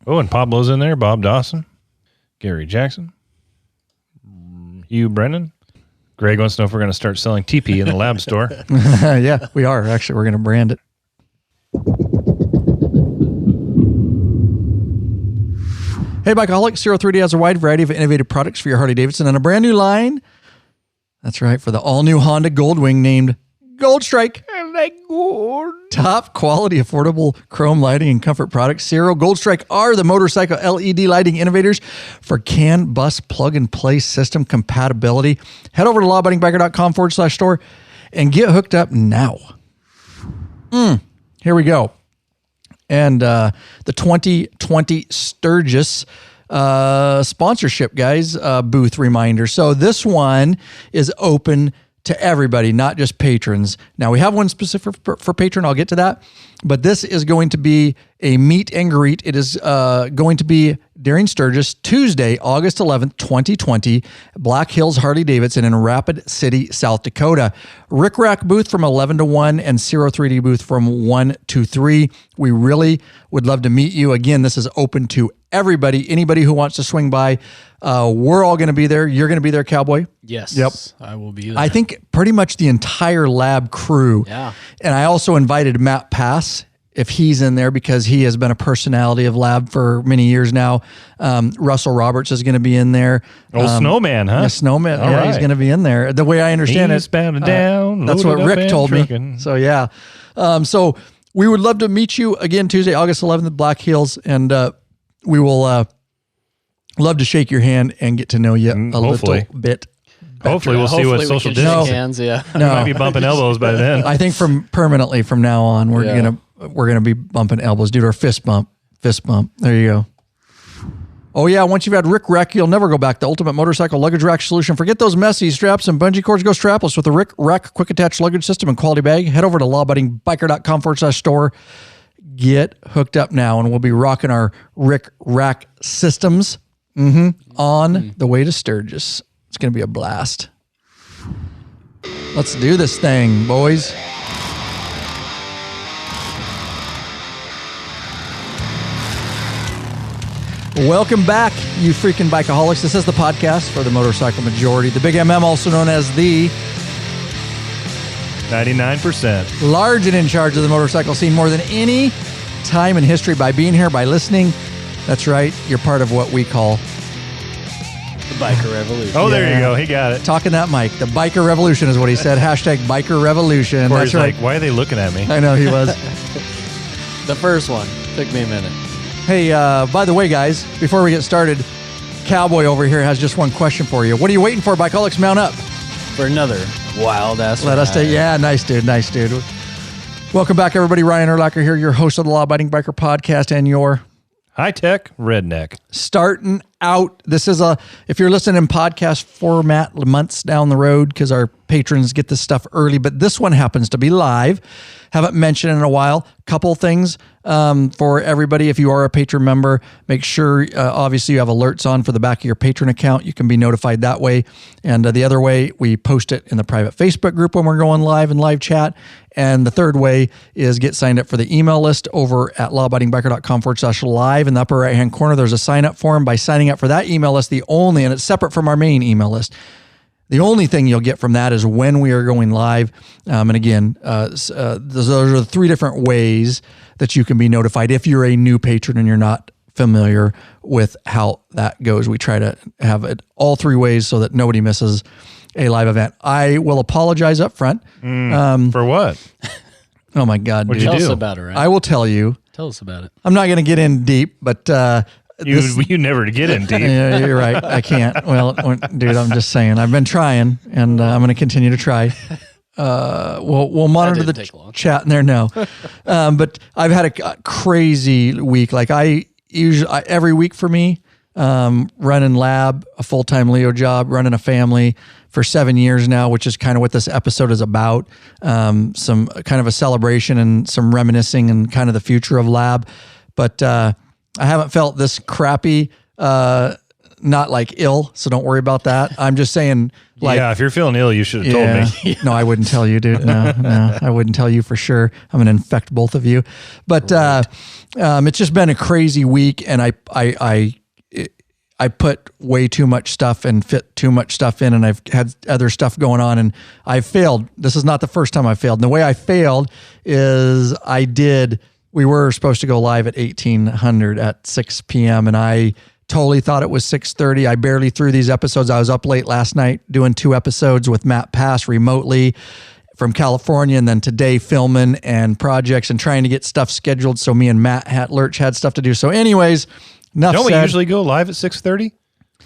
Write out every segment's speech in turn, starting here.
Oh, and Pablo's in there. Bob Dawson, Gary Jackson, Hugh Brennan. Greg wants to know if we're going to start selling TP in the lab store. Yeah, we are. Actually, we're going to brand it. Hey, Bikeaholics, 03D has a wide variety of innovative products for your Harley-Davidson and a brand new line. That's right, for the all-new Honda Goldwing named Gold Strike. Top quality, affordable chrome lighting and comfort products. Zero Gold Strike are the motorcycle LED lighting innovators for CAN bus plug-and-play system compatibility. Head over to lawabidingbiker.com/store and get hooked up now. Here we go. And the 2020 Sturgis sponsorship, guys, booth reminder. So this one is open to everybody, not just patrons. Now, we have one specific for patron. I'll get to that. But this is going to be a meet and greet. It is going to be during Sturgis, Tuesday, August 11th, 2020, Black Hills Harley-Davidson in Rapid City, South Dakota. Rick Rack booth from 11 to 1 and 03D booth from 1 to 3. We really would love to meet you. Again, this is open to everybody, anybody who wants to swing by. We're all going to be there. You're going to be there, Cowboy? Yes. Yep. I will be there. I think pretty much the entire lab crew. Yeah. And I also invited Matt Pass, if he's in there, because he has been a personality of lab for many years now. Russell Roberts is going to be in there. Snowman, huh? Yeah, Snowman. All yeah, right. He's going to be in there. The way I understand He's it. bound down. That's what loaded up Rick and told trucking. me. So, yeah. So we would love to meet you again Tuesday, August 11th at Black Hills. And we will love to shake your hand and get to know you a hopefully. little bit. Hopefully we'll see what social can distance. shake hands, yeah. We might be bumping elbows by then. I think permanently from now on, we're gonna be bumping elbows, dude. Or fist bump. There you go. Oh yeah, once you've had Rick Rack, you'll never go back. The ultimate motorcycle luggage rack solution. Forget those messy straps and bungee cords. Go strapless with the Rick Rack quick attach luggage system and quality bag. Head over to lawabidingbiker.com/store. Get hooked up now, and we'll be rocking our Rick Rack systems on the way to Sturgis. It's going to be a blast. Let's do this thing, boys. Welcome back, you freaking bikeaholics. This is the podcast for the motorcycle majority. The Big MM, also known as the 99%. large and in charge of the motorcycle scene more than any time in history by being here, by listening. That's right. You're part of what we call The Biker Revolution. Oh, there you go. He got it. talking that mic. The biker revolution is what he said. Hashtag biker revolution. Corey's That's right. like, why are they looking at me? I know he was. The first one. Took me a minute. Hey, by the way, guys, before we get started, Cowboy over here has just one question for you. What are you waiting for, Bikeaholics? Mount up. For another wild-ass Let us take. Yeah, nice dude. Welcome back, everybody. Ryan Urlacher here, your host of the Law Abiding Biker podcast and your High-tech redneck. starting out. This is if you're listening in podcast format months down the road, because our patrons get this stuff early, but this one happens to be live. Haven't mentioned in a while. Couple things for everybody. If you are a patron member, make sure, obviously, you have alerts on for the back of your patron account. You can be notified that way. And the other way, we post it in the private Facebook group when we're going live and live chat. And the third way is get signed up for the email list over at lawabidingbiker.com/live. In the upper right-hand corner, there's a sign-up form. By signing up for that email list, and it's separate from our main email list, the only thing you'll get from that is when we are going live. And again, those are the three different ways that you can be notified if you're a new patron and you're not familiar with how that goes. We try to have it all three ways so that nobody misses a live event. I will apologize up front. For what? Oh my God, What'd dude. you Tell us do? about it, right? I will tell you. Tell us about it. I'm not going to get in deep, but You never get in deep. yeah, you're right. I can't. Well, dude, I'm just saying. I've been trying, and I'm going to continue to try. We'll monitor didn't the take long. chat in there now. But I've had a crazy week. Like every week for me, running lab, a full-time Leo job, running a family for 7 years now, which is kind of what this episode is about. Some kind of a celebration and some reminiscing and kind of the future of lab. But I haven't felt this crappy not like ill, so don't worry about that. I'm just saying, like, yeah, if you're feeling ill, you should have told me. No, I wouldn't tell you, dude. No, I wouldn't tell you for sure. I'm gonna infect both of you. But it's just been a crazy week, and I put way too much stuff and fit too much stuff in, and I've had other stuff going on, and I've failed. This is not the first time I failed. And the way I failed is we were supposed to go live at 1800 at 6 p.m. and I totally thought it was 6:30. I barely threw these episodes. I was up late last night doing 2 episodes with Matt Pass remotely from California, and then today filming and projects and trying to get stuff scheduled. So me and Matt Lurch had stuff to do. So anyways, Don't we usually go live at 6:30?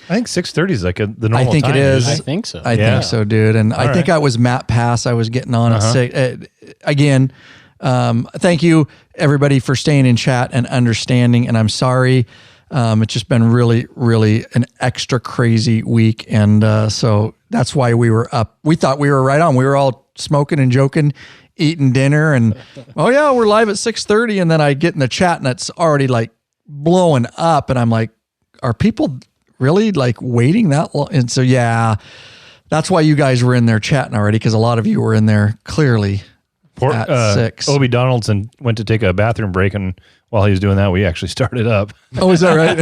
I think 6:30 is like the normal time. I think it is. I think so. I think so, dude. And I think I was Matt Pass. I was getting on at 6. Again, thank you, everybody, for staying in chat and understanding. And I'm sorry. It's just been really, really an extra crazy week. And so that's why we were up. We thought we were right on. We were all smoking and joking, eating dinner. And, oh, yeah, we're live at 6:30. And then I get in the chat and it's already like blowing up. And I'm like, are people really like waiting that long? And so, yeah, that's why you guys were in there chatting already, because a lot of you were in there clearly at 6. Obie Donaldson went to take a bathroom break, and while he was doing that, we actually started up. Oh, is that right?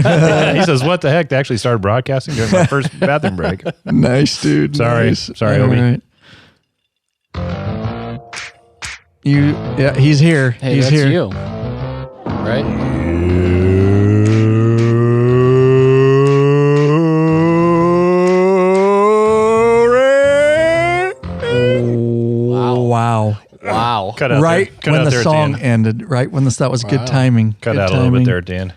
He says, what the heck? They actually started broadcasting during my first bathroom break. Nice, dude. Sorry. Nice. Sorry, All Obie. right. Yeah, he's here. Hey, he's that's here. you. Right? Wow. Cut out right there. Cut when out the there song at the ended. Right when that was good timing. Cut good out timing. a little bit there at the end.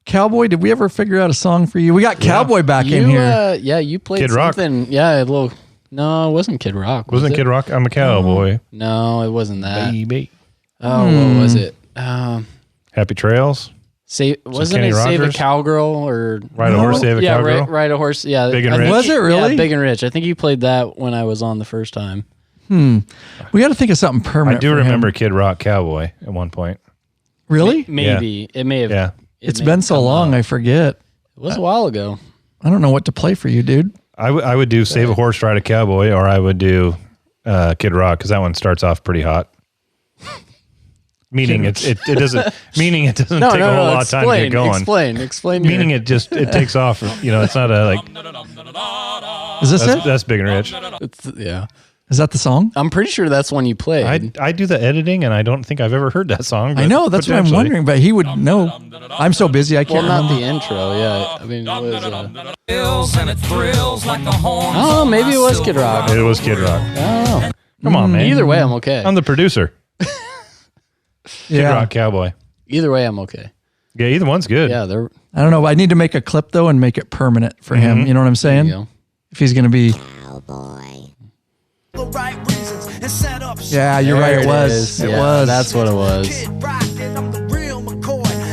Cowboy, did we ever figure out a song for you? We got Cowboy back in here. Yeah, you played Kid Rock. something. Yeah, a little. No, it wasn't Kid Rock. Wasn't Kid Rock? I'm a cowboy. No, it wasn't that. Baby. Oh, what was it? Happy Trails. Wasn't Kenny it Save a Rogers? Cowgirl or Ride a Horse, Save a yeah, Cowgirl? Ride a Horse. Yeah, Big and I Rich? think Was it really? Yeah, Big and Rich. I think you played that when I was on the first time. We got to think of something permanent. I do for remember him. Kid Rock Cowboy at one point. Really? Maybe it may have. Yeah. It's been so long, I forget. It was a while ago. I don't know what to play for you, dude. I would do Save a Horse, Ride a Cowboy, or I would do Kid Rock, because that one starts off pretty hot. Meaning it doesn't take a whole lot of time to get going. Explain. Meaning it takes off. It's not a like. Is this it? That's Big and Rich. Yeah. Is that the song? I'm pretty sure that's one you played. I do the editing, and I don't think I've ever heard that song. I know, that's what I'm wondering, but he would know. I'm so busy, I can't Well, not remember. the intro. Yeah, I mean, it was. And it thrills like the horns. Oh, maybe it was Kid Rock. It was Kid Rock. Oh, Come on, man. either way, I'm okay. I'm the producer. Kid Rock Cowboy. Either way, I'm okay. Yeah, either one's good. Yeah, they're. I don't know. I need to make a clip, though, and make it permanent for him. You know what I'm saying? There you go. If he's going to be... Yeah, you're right. It was. It was. That's what it was.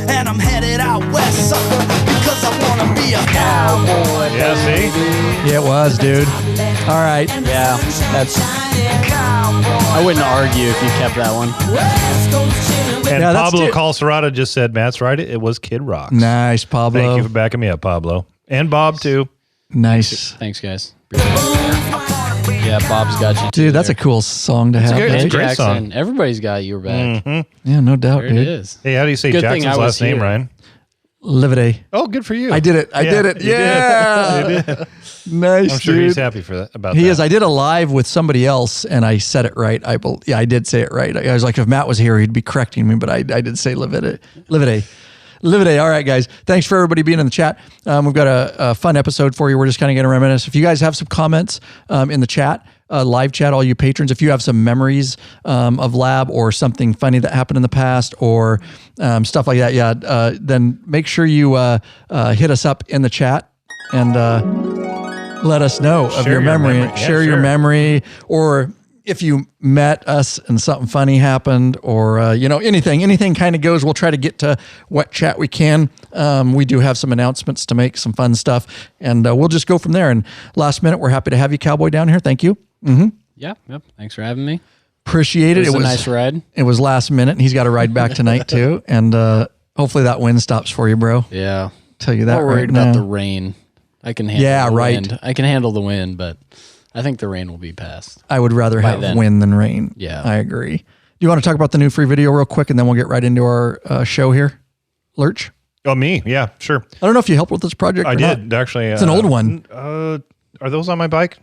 And I'm headed out west, sucker, because I want to be a cowboy. Yeah, see? Yeah, it was, dude. All right. Yeah, that's. I wouldn't argue if you kept that one. And Yeah, that's Pablo too- Calcerada just said, Matt's right. It was Kid Rock. Nice, Pablo. Thank you for backing me up, Pablo. And Bob, too. Nice. Thanks, guys. Yeah, Bob's got you. Dude, that's a cool song to have. good. right? It's a And great Jackson. song. Everybody's got your back. Yeah, no doubt, There it dude. is. Hey, how do you say Good thing Jackson's I was last name, here. Ryan? Livide. Oh, good for you. I did it. I did it. you Yeah. did. You did. Nice, I'm sure dude. he's happy for that. About He that. is. I did a live with somebody else, and I said it right. I did say it right. I was like, if Matt was here, he'd be correcting me, but I did say Livide. All right, guys. Thanks for everybody being in the chat. We've got a fun episode for you. We're just kind of going to reminisce. If you guys have some comments in the chat, live chat, all you patrons, if you have some memories of Lab or something funny that happened in the past or stuff like that, then make sure you hit us up in the chat and let us know of Share your your memory. memory. Yeah, Share your sure. memory, or if you met us and something funny happened, or anything kind of goes. We'll try to get to what chat we can. We do have some announcements to make, some fun stuff, and we'll just go from there. And last minute, we're happy to have you, Cowboy, down here. Thank you. Yeah. Yep. Thanks for having me. Appreciate it. It was a nice ride. It was last minute, and he's got to ride back tonight too. And hopefully that wind stops for you, bro. Yeah. Tell you that Not right worried now. about the rain. I can handle Yeah, the right. wind. I can handle the wind, but I think the rain will be past. I would rather have then. wind than rain. Yeah. I agree. Do you want to talk about the new free video real quick, and then we'll get right into our show here? Lurch? Oh, me? Yeah, sure. I don't know if you helped with this project I or did, not. actually. It's an old one. Are those on my bike?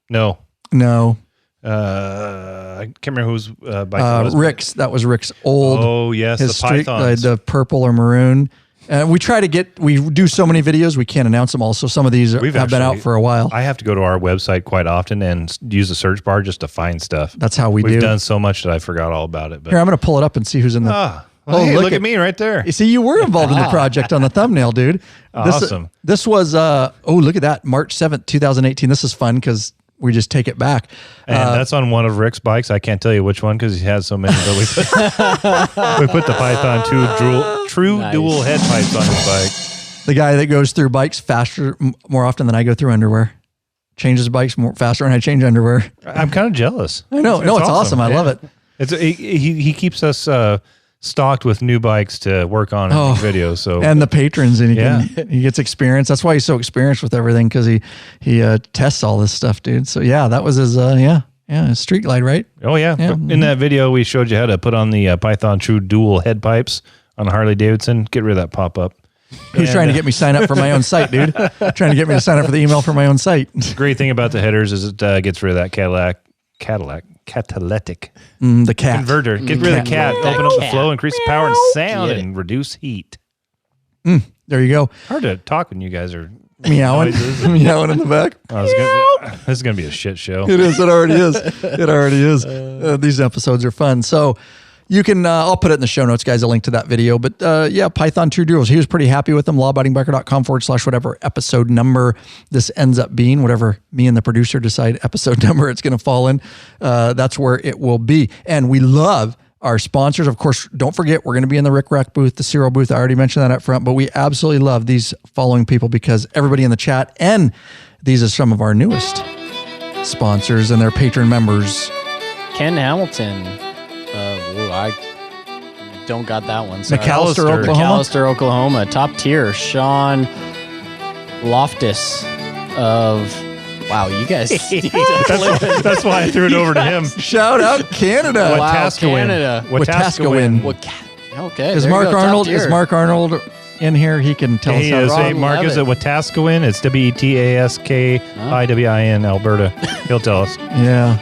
No. No. I can't remember whose bike it was. Rick's. That was Rick's old. Oh, yes, the pythons. The purple or maroon. We do so many videos, we can't announce them all. So some of these have been out for a while. I have to go to our website quite often and use the search bar just to find stuff. That's how we've do. Done so much that I forgot all about it. But here, I'm going to pull it up and see who's in the... hey, look at me right there. You see, you were involved in the project on the thumbnail, dude. Awesome. This was, look at that, March 7th, 2018. This is fun because we just take it back. And that's on one of Rick's bikes. I can't tell you which one because he has so many. But we put the Python true dual head pipes on his bike. The guy that goes through bikes faster, more often than I go through underwear. Changes bikes faster than I change underwear. I'm kind of jealous. I know. It's awesome. I love it. He keeps us stocked with new bikes to work on in videos. So and the patrons, and he gets experience. That's why he's so experienced with everything because he tests all this stuff, dude. So yeah, that was his his street glide, right? Oh yeah. In that video, we showed you how to put on the Python True dual head pipes on a Harley Davidson. Get rid of that pop up. He's trying to get me signed up for my own site, dude. Trying to get me to sign up for the email for my own site. The great thing about the headers is it gets rid of that catalytic the cat converter. Get rid of the cat. Open up the flow, increase the power and sound, and reduce heat. There you go. Hard to talk when you guys are meowing in the back. This is gonna be a shit show. It is. It already is. It already is. These episodes are fun. So you can, I'll put it in the show notes, guys, a link to that video. But Python True Duals, he was pretty happy with them. lawabidingbiker.com/whatever episode number this ends up being, whatever me and the producer decide episode number it's going to fall in. That's where it will be. And we love our sponsors. Of course, don't forget, we're going to be in the Rick Rack booth, the Ciro booth. I already mentioned that up front, but we absolutely love these following people because everybody in the chat, and these are some of our newest sponsors and their patron members. Ken Hamilton. I don't got that one. Sorry. McAllister, Oklahoma. Top tier. Sean Loftus of... Wow, you guys... That's why I threw it over to him. Shout out Canada. Canada. Wetaskiwin. Okay. Is Mark Arnold in here? He can tell us how. Hey, Mark is at Wetaskiwin. It's Wetaskiwin, Alberta. He'll tell us. Yeah.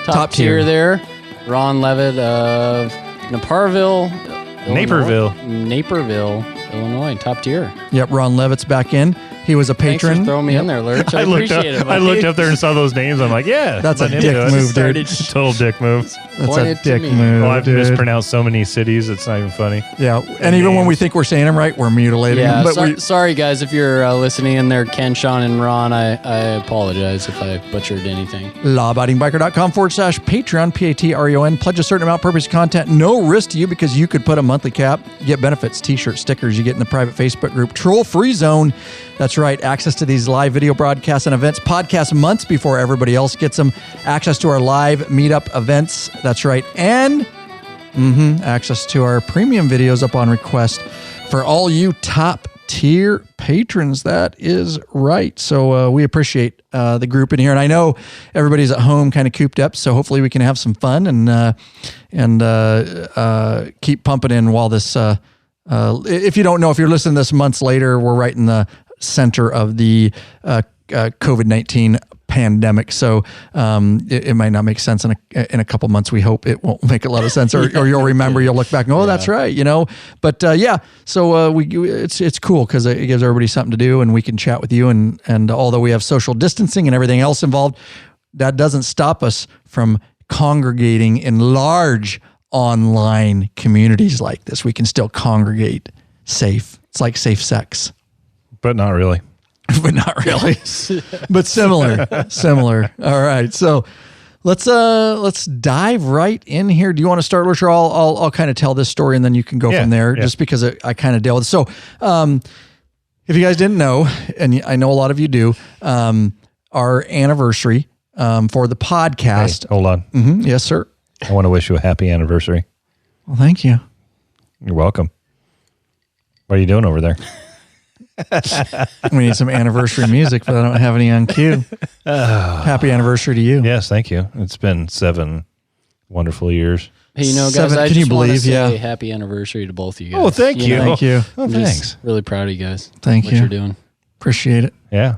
Top tier there. Ron Levitt of Naperville, Illinois. Top tier. Yep, Ron Levitt's back in. He was a patron. Thanks for throwing me in there, Lurch. I appreciate it. I looked up there and saw those names. I'm like, yeah. That's a dick move, dude. Total dick move. That's a dick move. Well, I've mispronounced so many cities, it's not even funny. Yeah, and even when we think we're saying them right, we're mutilating them. But sorry, guys, if you're listening in there, Ken, Sean, and Ron, I apologize if I butchered anything. lawabidingbiker.com/Patreon, Patreon. Pledge a certain amount, purpose content, no risk to you because you could put a monthly cap. You get benefits, t-shirts, stickers. You get in the private Facebook group, Troll Free Zone. That's right. Access to these live video broadcasts and events, podcasts months before everybody else gets them. Access to our live meetup events. That's right. And access to our premium videos upon request for all you top tier patrons. That is right. So we appreciate the group in here. And I know everybody's at home kind of cooped up. So hopefully we can have some fun and keep pumping in while this, if you don't know, if you're listening to this months later, we're right in the center of the COVID-19 pandemic. So it might not make sense in a couple months. We hope it won't make a lot of sense, or you'll remember, you'll look back and that's right, But so it's cool because it gives everybody something to do, and we can chat with you. And although we have social distancing and everything else involved, that doesn't stop us from congregating in large online communities like this. We can still congregate safe. It's like safe sex. But not really. But not really. But similar. All right. So let's dive right in here. Do you want to start, Lurch, or I'll kind of tell this story and then you can go from there, just because I kind of dealt with it. So if you guys didn't know, and I know a lot of you do, our anniversary for the podcast. Hey, hold on. Yes, sir. I want to wish you a happy anniversary. Well, thank you. You're welcome. What are you doing over there? We need some anniversary music, but I don't have any on cue. Happy anniversary to you. Yes, thank you. It's been 7 wonderful years. Hey, you know, guys, 7, I can just you want to believe? say Yeah. happy anniversary to both of you guys. Oh, thank you. know, Thank you. Oh, I'm thanks. just really proud of you guys. Thank what you. you're doing. Appreciate it. Yeah.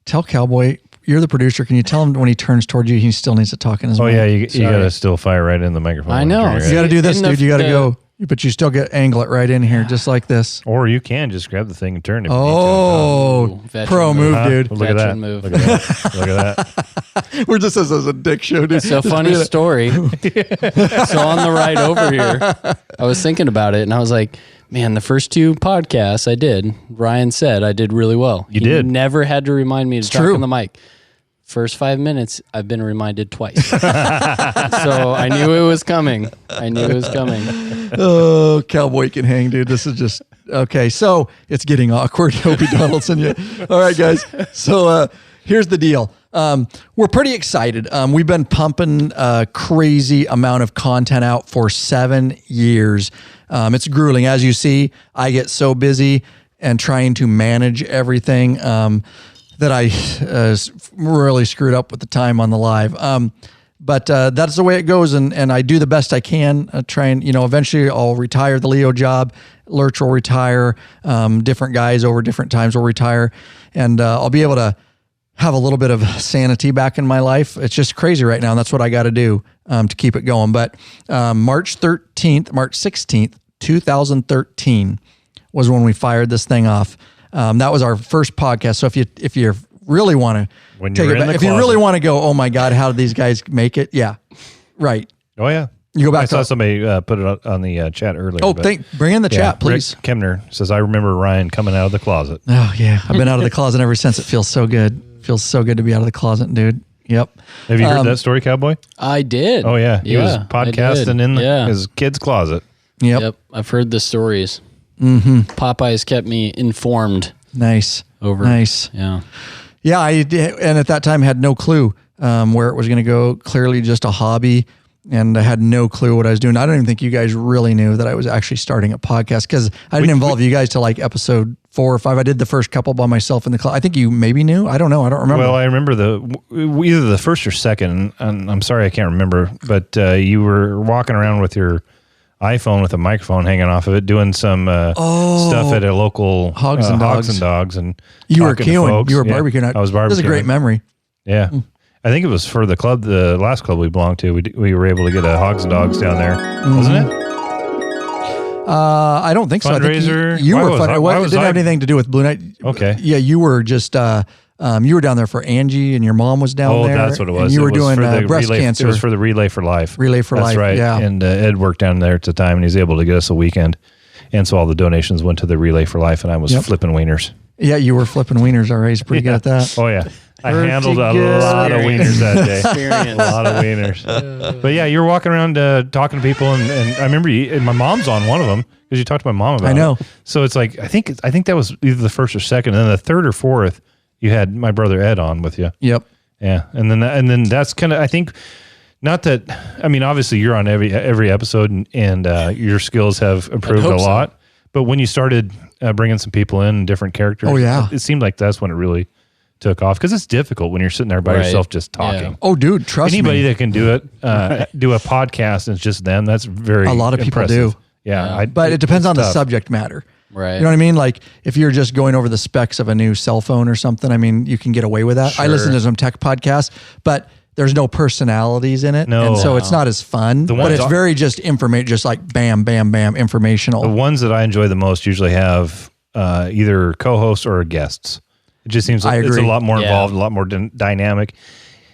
Tell Cowboy, you're the producer. Can you tell him when he turns towards you, he still needs to talk in his Oh, mic? yeah. You Sorry. got to still fire right in the microphone. I know. when you're You got to do this, In the- dude. You got to the- go. But you still get angle it right in here, just like this. Or you can just grab the thing and turn it. Oh, veteran pro move. move, dude. Look at that. Veteran move. Look at that. Look at that. We're just as a dick show, dude. So funny story. So on the ride over here, I was thinking about it and I was like, man, the first 2 podcasts I did, Ryan said I did really well. You He did. never had to remind me to talk true. on the mic. First 5 minutes, I've been reminded twice. So I knew it was coming. Oh, Cowboy can hang, dude. This is just okay. So it's getting awkward. Opie Donaldson. Yeah. All right, guys. So here's the deal. We're pretty excited. We've been pumping a crazy amount of content out for 7 years. It's grueling. As you see, I get so busy and trying to manage everything that I really screwed up with the time on the live. But that's the way it goes, and I do the best I can. Try and, eventually I'll retire the Leo job. Lurch will retire. Different guys over different times will retire, and I'll be able to have a little bit of sanity back in my life. It's just crazy right now, and that's what I got to do to keep it going. But March 16th, 2013 was when we fired this thing off. That was our first podcast. So if you really want to take it back, if you really want to go, oh my God, how did these guys make it? Yeah, right. Oh, yeah. You go back. I saw somebody put it on the chat earlier. Oh, bring in the chat, please. Rick Kemner says, I remember Ryan coming out of the closet. Oh yeah, I've been out of the closet ever since. It feels so good. Feels so good to be out of the closet, dude. Yep. Have you heard that story, Cowboy? I did. Oh, yeah. He was I podcasting did. in Yeah. his kid's closet. Yep. I've heard the stories. Mm-hmm. Popeye's kept me informed. Nice. Nice. Yeah, I did, and at that time had no clue where it was going to go. Clearly, just a hobby, and I had no clue what I was doing. I don't even think you guys really knew that I was actually starting a podcast because I didn't involve you guys till like episode 4 or 5. I did the first couple by myself in the class. I think you maybe knew. I don't know. I don't remember. Well, I remember either the first or second, and I'm sorry I can't remember, but you were walking around with your iPhone with a microphone hanging off of it, doing some stuff at a local Hogs and Dogs. And you were talking to queuing. folks. You were Yeah, barbecuing. I was barbecuing. This is a great memory. Yeah. I think it was for the club, the last club we belonged to. We were able to get a Hogs and Dogs down there, wasn't it? I don't think so. I Fundraiser? think you Why were was fun. I- It why was didn't I- have anything to do with Blue Night. Okay. Yeah, you were just you were down there for Angie, and your mom was down there. That's what it was. And you It were was doing for the breast Relay, cancer. It was for the Relay for Life. Relay for That's Life, right. yeah. And Ed worked down there at the time, and he's able to get us a weekend. And so all the donations went to the Relay for Life, and I was flipping wieners. Yeah, you were flipping wieners already. He's pretty good at that. Oh, yeah. I Pretty handled a good. lot of wieners that day. Experience. A lot of wieners. But yeah, you were walking around talking to people, and I remember you, and my mom's on one of them because you talked to my mom about it. I know. So it's like I think that was either the first or second, and then the third or fourth, you had my brother Ed on with you. Yep. Yeah, and then that's kind of, I think, not that, I mean, obviously you're on every episode, and your skills have improved a lot. So. But when you started bringing some people in, different characters, oh yeah, it seemed like that's when it really took off, because it's difficult when you're sitting there by yourself just talking. Yeah. Oh, dude, trust anybody me. that can do it, do a podcast and it's just them. That's very a lot of people impressive. do. Yeah, but it depends on tough. the subject matter. Right. You know what I mean? Like if you're just going over the specs of a new cell phone or something, I mean, you can get away with that. Sure. I listen to some tech podcasts, but there's no personalities in it. No. And so it's not as fun, but it's very just just like bam, bam, bam, informational. The ones that I enjoy the most usually have either co-hosts or guests. It just seems like it's a lot more involved, a lot more dynamic.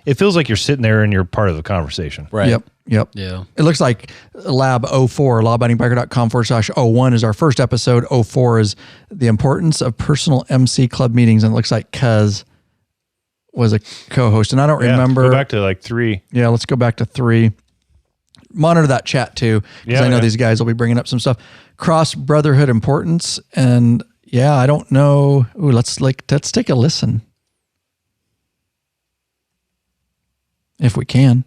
It feels like you're sitting there and you're part of the conversation. Right. Yep. Yeah. It looks like LAB-242, lawabidingbiker.com/01 is our first episode. 04 is the importance of personal MC club meetings. And it looks like Cuz was a co-host. And I don't remember. Go back to like 3. Yeah, let's go back to 3. Monitor that chat too, because I know these guys will be bringing up some stuff. Cross brotherhood importance. And yeah, I don't know. Ooh, let's take a listen. If we can.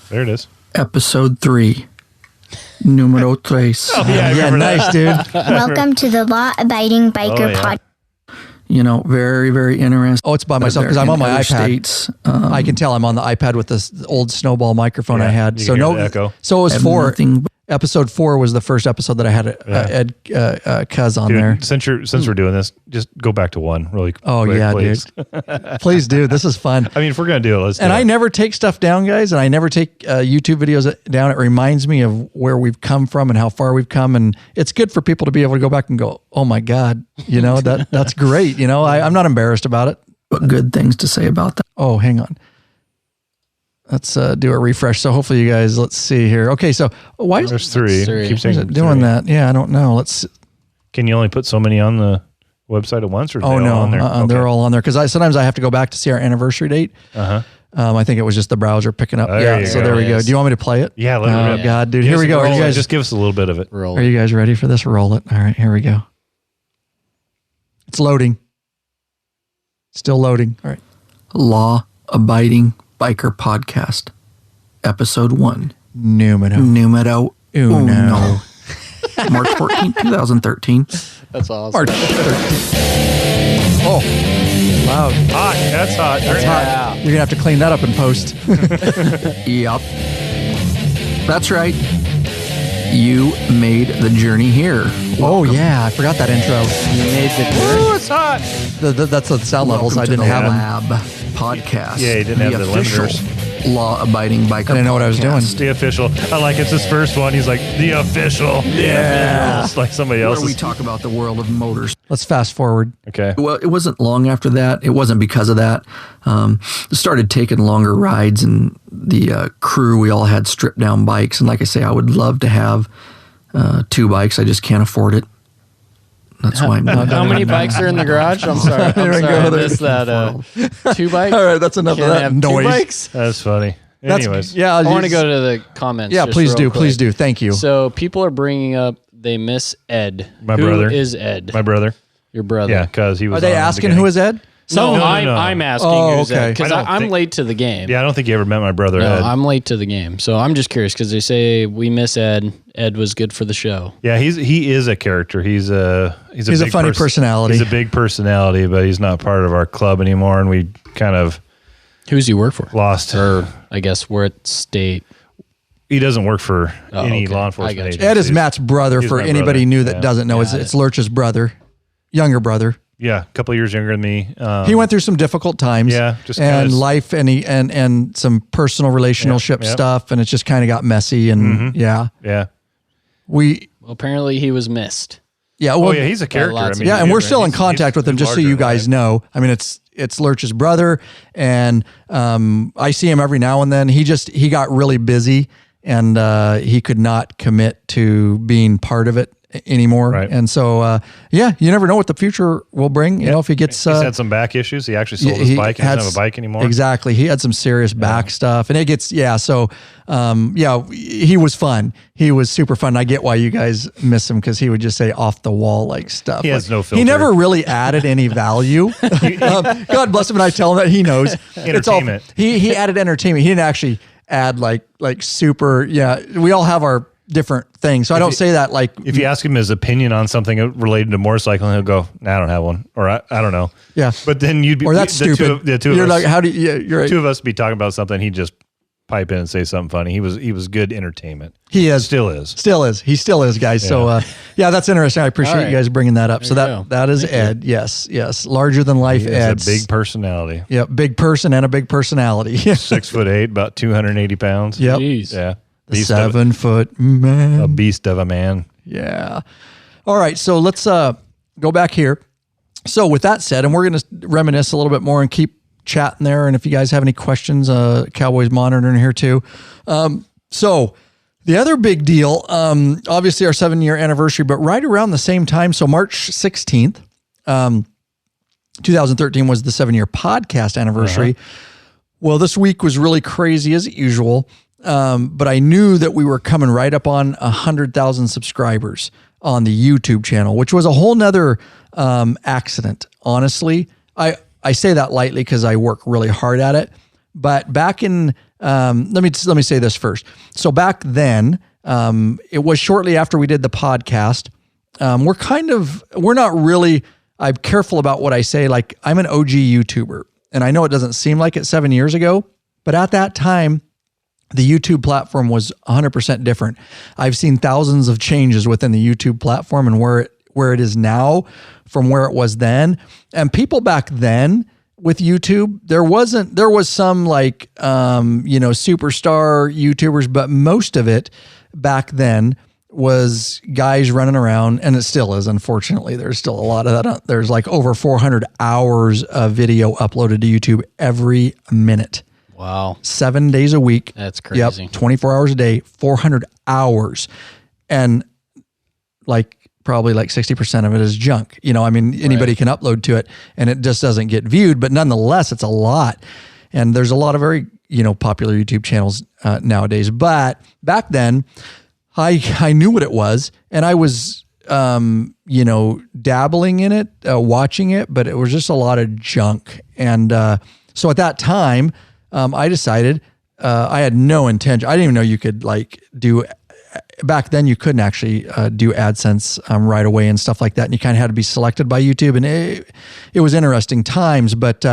There it is. Episode 3. Numero tres. yeah, nice, dude. Welcome to the law-abiding biker yeah. pod. You know, very, very interesting. Oh, it's by myself because I'm on my iPad. States, I can tell I'm on the iPad with this old snowball microphone Yeah, I had. you So can hear no the echo. So it was have 4. nothing but- Episode 4 was the first episode that I had Ed Cuz on Dude, there. since we're doing this, just go back to 1 really Oh quick, yeah, please. dude. Please do. This is fun. I mean, if we're going to do it, let's do And it. I never take stuff down, guys, and I never take YouTube videos down. It reminds me of where we've come from and how far we've come, and it's good for people to be able to go back and go, "Oh my God," you know that's great. You know, I'm not embarrassed about it. but good things to say about that. Oh, hang on. Let's do a refresh. So hopefully you guys, let's see here. Okay, so why is There's 3. Three. Keep is saying it doing 3. that? Yeah, I don't know. Let's. Can you only put so many on the website at once, or are Oh they no, all on there? Okay. they're all on there because sometimes I have to go back to see our anniversary date. Uh-huh. I think it was just the browser picking up. There Yeah, you so go. there we go. Yes. Do you want me to play it? Yeah, Oh it. God, dude, Give here us we a go. Are roll you it. guys Just give us a little bit of it. Roll. Are you guys ready for this? Roll it. All right, here we go. It's loading. Still loading. All right. Law Abiding Biker Podcast, Episode 1. Numero Numero uno. uno. March 14th, 2013. That's awesome. March 13th. Oh, loud. Hot. That's hot. That's hot. You're going to have to clean that up in post. Yep. That's right. You made the journey here. Oh, yeah. I forgot that intro. You made the journey. Ooh, it's hot. That's the sound levels. Welcome I to didn't the have them. LAB podcast. Yeah, he didn't have the official limiters. Law-abiding biker. I didn't know what I was doing. podcast, The official. I like it's his first one. He's like, the official. Yeah. It's like somebody Where else's. we talk about the world of motors. Let's fast forward. Okay. Well, it wasn't long after that. It wasn't because of that. Started taking longer rides, and the crew, we all had stripped down bikes. And like I say, I would love to have 2 bikes. I just can't afford it. That's why I'm not. How many bikes are in the garage? I'm sorry. I'm sorry. I missed that. 2 bikes? All right, that's enough Can of I that have noise. 2 bikes? That's funny. That's, Anyways. yeah, I want to go to the comments. Yeah, just please real do. quick. Please do. Thank you. So people are bringing up they miss Ed. My Who brother. is Ed? My brother. Your brother. Yeah, because he was. Are they on in the asking beginning. who is Ed? No, No. I'm asking Oh, who's okay. Ed because I don't I'm think- late to the game. Yeah, I don't think you ever met my brother. No, Ed. I'm late to the game. So I'm just curious because they say we miss Ed. Ed was good for the show. Yeah, he is a character. He's a He's a big funny personality. He's a big personality, but he's not part of our club anymore, and we kind of Who's he work for? lost. Or I guess we're at state. He doesn't work for any okay. law I enforcement got you. agency. Ed is Matt's brother. He's For my anybody brother. new that Yeah. doesn't know, it's Lurch's brother, younger brother. Yeah, a couple of years younger than me. He went through some difficult times. Yeah, just and kinda life and some personal relationship yeah. stuff, and it just kind of got messy. And yeah, Yeah. Well, apparently he was missed. Well, Oh yeah, he's a character. lots of- yeah, and he's- we're still in he's- contact he's with him, just so larger you than guys life. know. I mean, it's Lurch's brother, and I see him every now and then. He got really busy, and he could not commit to being part of it anymore. Right. And so, you never know what the future will bring. You know, if he gets He's had some back issues. He actually sold his bike and doesn't have a bike anymore. Exactly. He had some serious back stuff, and it gets, so, he was fun. He was super fun. I get why you guys miss him, because he would just say off the wall like stuff. He has no He filter. never really added any value. God bless him, and I tell him that he knows. Entertainment. He added entertainment. He didn't actually add like super. Yeah, we all have our different things. So I don't say that like If you ask him his opinion on something related to motorcycling, he'll go, "Nah, I don't have one," or I don't know. Yeah. But then you'd be, or that's the stupid. The two of you're us, like, how do you? Yeah, you're right. two of us be talking about something. He'd just pipe in and say something funny. He was good entertainment. He is. Still is. Still is. He still is, guys. So, that's interesting. I appreciate All right. you guys bringing that up. So There you that is Ed. Yes. Larger than life Ed. He's a big personality. Yeah, big person and a big personality. 6'8", about 280 pounds. Yep. Jeez. Yeah. The Beast of 7 foot man. a beast of a man. Yeah. All right. So let's go back here. So with that said, and we're going to reminisce a little bit more and keep chatting there. And if you guys have any questions, Cowboys monitoring here too. So the other big deal, obviously our 7-year anniversary, but right around the same time. So March 16th, 2013 was the 7-year podcast anniversary. Well, this week was really crazy as usual. But I knew that we were coming right up on 100,000 subscribers on the YouTube channel, which was a whole nother accident. Honestly, I say that lightly because I work really hard at it. But back in let me say this first. So back then, It was shortly after we did the podcast. We're not really, I'm careful about what I say. Like, I'm an OG YouTuber, and I know it doesn't seem like it 7 years ago, but at that time, the YouTube platform was 100% different. I've seen thousands of changes within the YouTube platform and where it is now from where it was then. And people back then with YouTube, there was some like, superstar YouTubers, but most of it back then was guys running around, and it still is, unfortunately. There's still a lot of that. There's like over 400 hours of video uploaded to YouTube every minute. Wow. 7 days a week. That's crazy. Yep. 24 hours a day, 400 hours. And probably 60% of it is junk. Anybody can upload to it and it just doesn't get viewed, but nonetheless, it's a lot. And there's a lot of very, popular YouTube channels nowadays. But back then, I knew what it was, and I was, dabbling in it, watching it, but it was just a lot of junk. And so at that time, I decided I had no intention. I didn't even know you could do. Back then, you couldn't actually do AdSense right away and stuff like that, and you kind of had to be selected by YouTube. And it was interesting times, but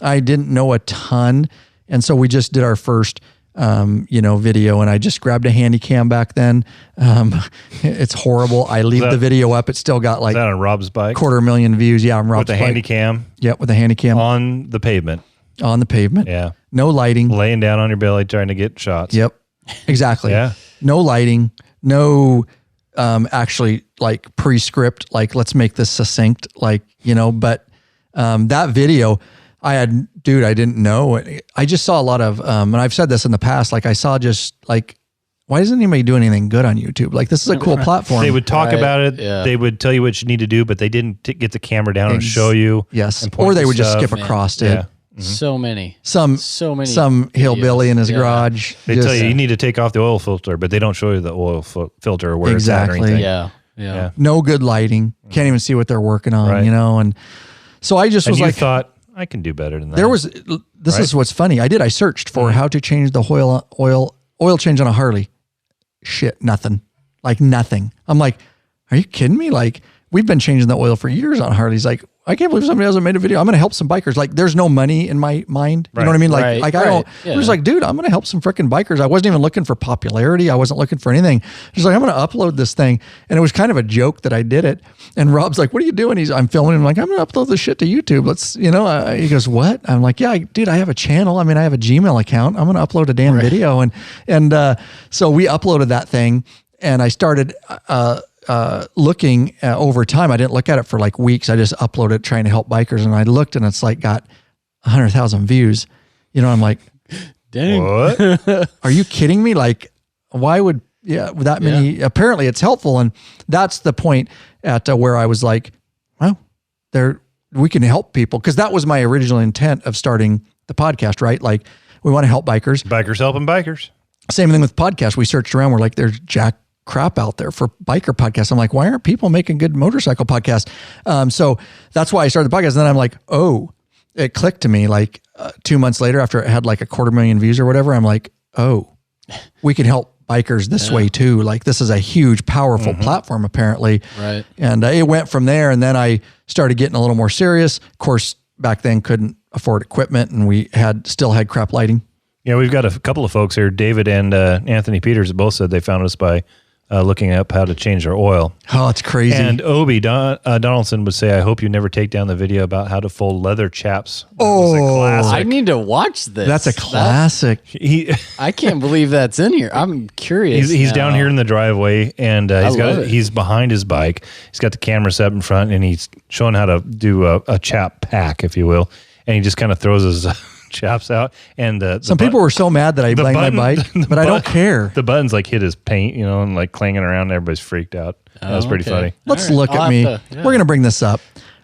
I didn't know a ton, and so we just did our first video, and I just grabbed a handy cam back then. It's horrible. I leave the video up. It still got is that on Rob's bike? 250,000 views. Yeah, on Rob's with the bike. handy cam. Yep, with a handy cam on the pavement. On the pavement. Yeah. No lighting. Laying down on your belly trying to get shots. Yep. Exactly. Yeah. No lighting. No, actually pre-script. Let's make this succinct. But that video, I didn't know. I just saw a lot of, and I've said this in the past. I saw why doesn't anybody do anything good on YouTube? This is a cool platform. They would talk about it. Yeah. They would tell you what you need to do, but they didn't get the camera down and show you. Yes. And point Or they to would just stuff. skip across it. Yeah. So many. Some hillbilly in his garage. They tell you need to take off the oil filter, but they don't show you the oil filter or where it's at or anything. Yeah. No good lighting. Can't even see what they're working on, Right. And so I just was you thought, I can do better than that. This is what's funny. I searched for how to change the oil change on a Harley. Shit, nothing. Nothing. I'm like, are you kidding me? We've been changing the oil for years on Harleys. I can't believe somebody hasn't made a video. I'm going to help some bikers. There's no money in my mind. You know what I mean? I don't, Yeah. I was like, dude, I'm going to help some freaking bikers. I wasn't even looking for popularity. I wasn't looking for anything. Just I'm going to upload this thing. And it was kind of a joke that I did it. And Rob's like, what are you doing? I'm filming. I'm like, I'm going to upload this shit to YouTube. Let's, he goes, what? I'm like, yeah, dude, I have a channel. I have a Gmail account. I'm going to upload a damn video. And so we uploaded that thing, and I started, looking over time. I didn't look at it for weeks. I just uploaded it trying to help bikers, and I looked, and it's got 100,000 views. I'm like, dang, what? Are you kidding me? Why would that many? Apparently, it's helpful, and that's the point at where I was like, well, we can help people, because that was my original intent of starting the podcast. Right? We want to help bikers. Bikers helping bikers. Same thing with podcasts. We searched around. We're like, there's jack crap out there for biker podcasts. I'm like, why aren't people making good motorcycle podcasts? So that's why I started the podcast. And then I'm like, oh, it clicked to me 2 months later after it had 250,000 views or whatever. I'm like, oh, we can help bikers this way too. This is a huge, powerful platform apparently. Right. And it went from there. And then I started getting a little more serious. Of course, back then couldn't afford equipment, and we still had crap lighting. Yeah, we've got a couple of folks here, David and Anthony Peters, both said they found us by looking up how to change our oil. Oh, it's crazy. And Obi Donaldson would say, I hope you never take down the video about how to fold leather chaps. That was a classic. I need to watch this. That's a classic. I can't believe that's in here. I'm curious. He's down here in the driveway, and he's behind his bike. He's got the camera set up in front, and he's showing how to do a chap pack, if you will. And he just kind of throws his chaps out. And some people were so mad that I blamed my bike, but I don't care. The buttons hit his paint, and clanging around. And everybody's freaked out. That was pretty funny. Let's look at me. We're going to bring this up.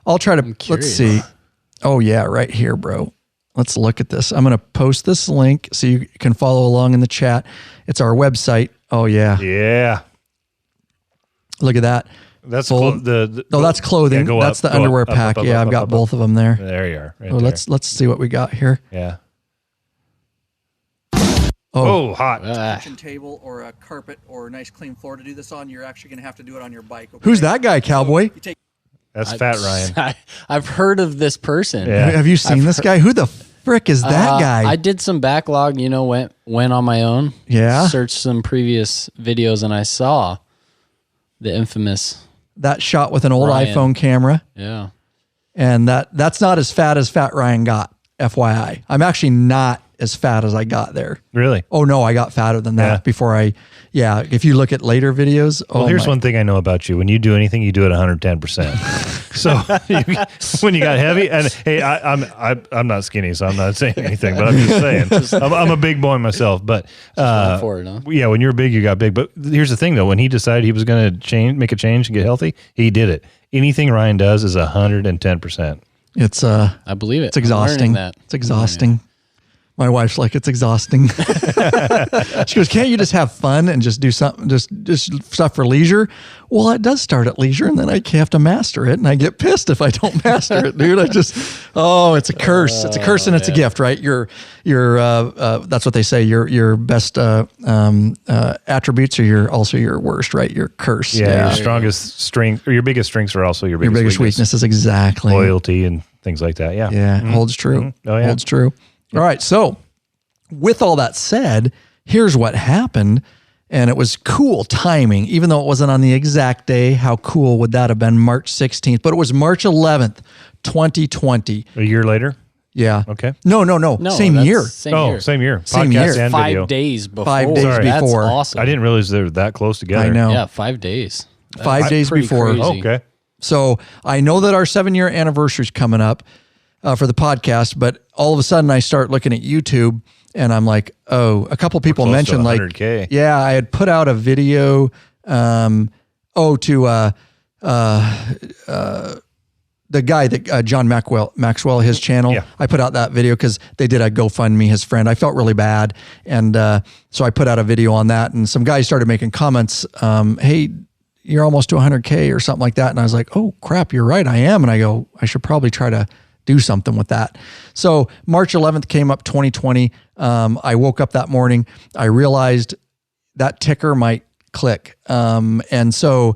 I'll try to, let's see. Oh yeah, right here, bro. Let's look at this. I'm going to post this link so you can follow along in the chat. It's our website. Oh yeah. Yeah. Look at that. That's that's clothing. Yeah, that's the underwear pack. Yeah, I've got both of them there. There you are. Right let's see what we got here. Yeah. Oh, hot. kitchen table or a carpet or a nice clean floor to do this on, you're actually going to have to do it on your bike. Okay? Who's that guy, Cowboy? That's Fat Ryan. I've heard of this person. Yeah. Have you seen this guy? Who the frick is that guy? I did some backlog, went on my own. Yeah? Searched some previous videos and I saw the infamous. That shot with an old Ryan. iPhone camera. Yeah. And that's not as Fat Ryan got, FYI. I'm actually not as fat as I got there. Really? Oh, no, I got fatter than that Yeah. before if you look at later videos. Well, here's one thing I know about you. When you do anything, you do it 110%. So when you got heavy, and hey, I'm not skinny, so I'm not saying anything, but I'm just saying. I'm a big boy myself, but for it, huh? yeah, when you're big, you got big. But here's the thing, though. When he decided he was going to make a change and get healthy, he did it. Anything Ryan does is 110%. It's I believe it. It's exhausting. That. It's exhausting. My wife's like, it's exhausting. She goes, can't you just have fun and just do something, just stuff for leisure? Well, it does start at leisure, and then I have to master it, and I get pissed if I don't master it, dude. It's a curse. It's a curse and it's a gift, right? That's what they say. Your best attributes are also your worst, right? Your curse. Yeah, your strongest strength, or your biggest strengths are also your biggest weaknesses. Exactly. Loyalty and things like that. Yeah. Yeah, holds true. Mm-hmm. Oh, yeah. Holds true. All right. So, with all that said, here's what happened. And it was cool timing, even though it wasn't on the exact day. How cool would that have been? March 16th. But it was March 11th, 2020. A year later? Yeah. Okay. No. Same year. Same year. Same year. Same Podcast year. and 5 video. days before. 5 days Sorry. That's before. awesome. I didn't realize they were that close together. I know. Yeah, 5 days. 5 days pretty before. crazy. Okay. So I know that our 7-year anniversary is coming up for the podcast, but all of a sudden I start looking at YouTube and I'm like, oh, a couple people close to mentioned like, 100K. yeah, I had put out a video, the guy that John Maxwell, his channel. Yeah. I put out that video because they did a GoFundMe, his friend. I felt really bad, and so I put out a video on that. And some guys started making comments. Hey, you're almost to 100K or something like that. And I was like, oh crap, you're right, I am. And I go, I should probably try to do something with that. So March 11th came up 2020. I woke up that morning. I realized that ticker might click, and so.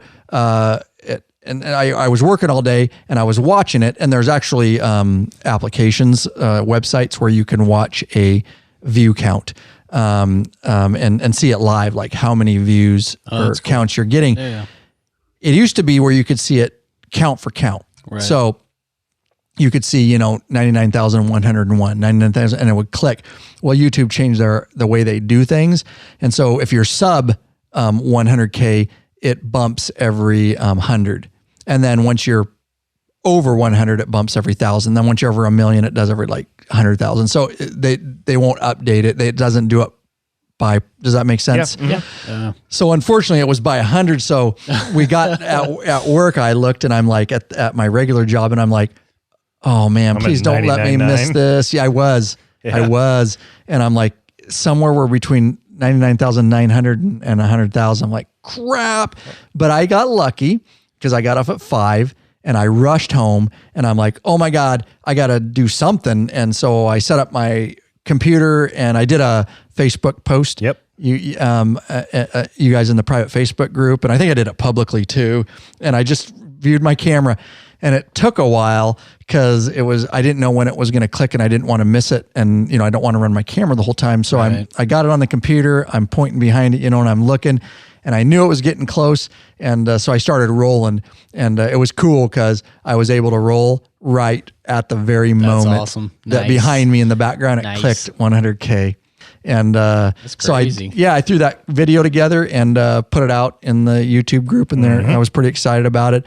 And I was working all day and I was watching it, and there's actually applications, websites where you can watch a view count and see it live, like how many views or counts you're getting. Yeah. It used to be where you could see it count for count. Right. So you could see, 99,101, 99,000, and it would click. Well, YouTube changed the way they do things. And so if you're sub 100K, it bumps every 100. And then once you're over 100, it bumps every 1,000. Then once you're over 1 million, it does every 100,000. So they won't update it. It doesn't do it by, does that make sense? Yeah. So unfortunately it was by 100. So we got at work, I looked and I'm like at my regular job and I'm like, oh man, please don't let me miss this. Yeah, I was. And I'm like somewhere where between 99,900 and 100,000. I'm like, crap. But I got lucky because I got off at 5 and I rushed home and I'm like, oh my God, I got to do something. And so I set up my computer and I did a Facebook post. Yep. You guys in the private Facebook group. And I think I did it publicly too. And I just viewed my camera, and it took a while because I didn't know when it was going to click and I didn't want to miss it. And, I don't want to run my camera the whole time. So Right. I got it on the computer. I'm pointing behind it, and I'm looking, and I knew it was getting close. And so I started rolling, and it was cool because I was able to roll right at the very moment awesome. that Nice. behind me in the background, it Nice. clicked 100K. And so crazy. I threw that video together and put it out in the YouTube group, and there I was pretty excited about it.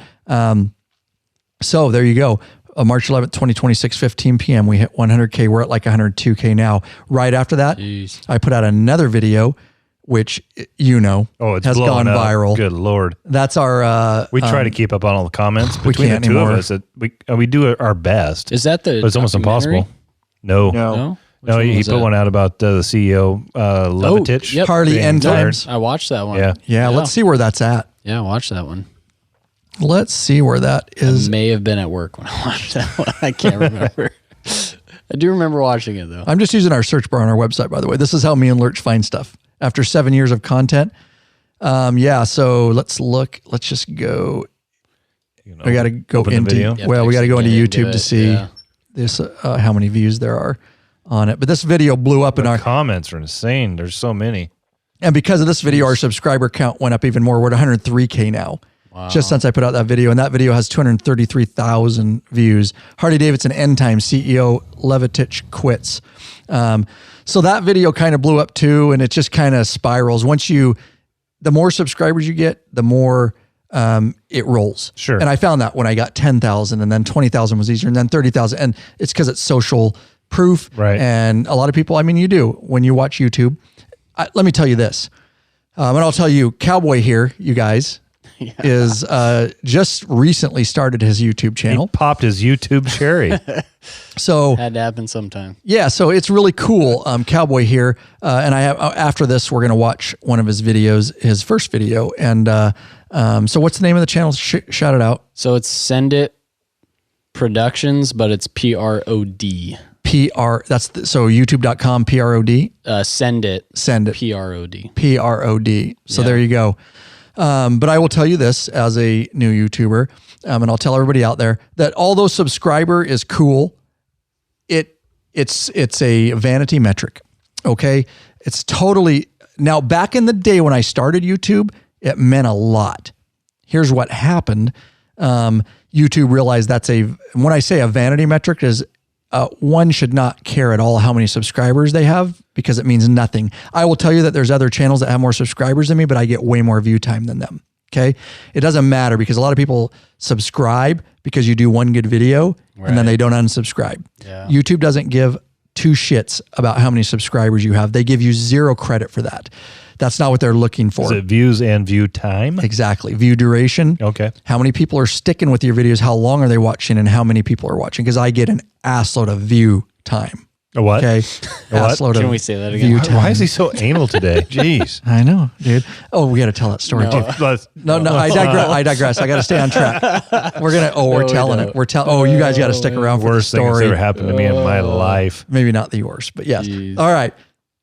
So there you go. March 11th, 2020, 6:15 p.m. We hit 100K. We're at like 102K now. Right after that, Jeez. I put out another video, which it's has blowing gone up. viral. Good Lord. That's our. We try to keep up on all the comments between can't the two anymore. of us. We do our best. Is that the But it's almost documentary? impossible. No. No? Which No, one he was put that? one out about the CEO, Levitich. yep. Harley being End fired. Times. I watched that one. Yeah. Yeah, let's see where that's at. Yeah, watch that one. Let's see where that is. May have been at work when I watched that one. I can't remember. I do remember watching it though. I'm just using our search bar on our website, by the way. This is how me and Lurch find stuff after 7 years of content. So let's look. Let's just go. We got to go into we got to go into YouTube to see this how many views there are on it. But this video blew up in our comments are insane. There's so many. And because of this video, our subscriber count went up even more. We're at 103K now. Wow. Just since I put out that video, and that video has 233,000 views. Harley Davidson End Time CEO Levitich quits. So that video kind of blew up too, and it just kind of spirals. The more subscribers you get, the more it rolls. Sure. And I found that when I got 10,000, and then 20,000 was easier, and then 30,000, and it's because it's social proof. Right. And a lot of people, I mean, you do when you watch YouTube. Let me tell you this, and I'll tell you, Cowboy here, you guys. Is just recently started his YouTube channel. He popped his YouTube cherry. So had to happen sometime. Yeah, so it's really cool. Cowboy here, and I have after this we're gonna watch one of his videos, his first video. And so what's the name of the channel? Shout it out. So it's Send It Productions, but it's PROD. So youtube.com PROD. Send It PROD. PROD. So there you go. But I will tell you this as a new YouTuber, and I'll tell everybody out there that although subscriber is cool, it's a vanity metric. Okay. It's totally now back in the day when I started YouTube, it meant a lot. Here's what happened. YouTube realized when I say a vanity metric is one should not care at all how many subscribers they have because it means nothing. I will tell you that there's other channels that have more subscribers than me, but I get way more view time than them. Okay. It doesn't matter because a lot of people subscribe because you do one good video and then they don't unsubscribe. Yeah. YouTube doesn't give two shits about how many subscribers you have. They give you zero credit for that. That's not what they're looking for. Is it views and view time? Exactly. View duration. Okay. How many people are sticking with your videos? How long are they watching? And how many people are watching? Because I get an assload of view time. A what? Okay. Can we say that again? Why is he so anal today? Jeez. I know, dude. Oh, we got to tell that story too. No, I digress. I got to stay on track. We're telling it. You guys got to stick around for the story. Worst thing that's ever happened to me in my life. Maybe not the worst, but yes. Jeez. All right.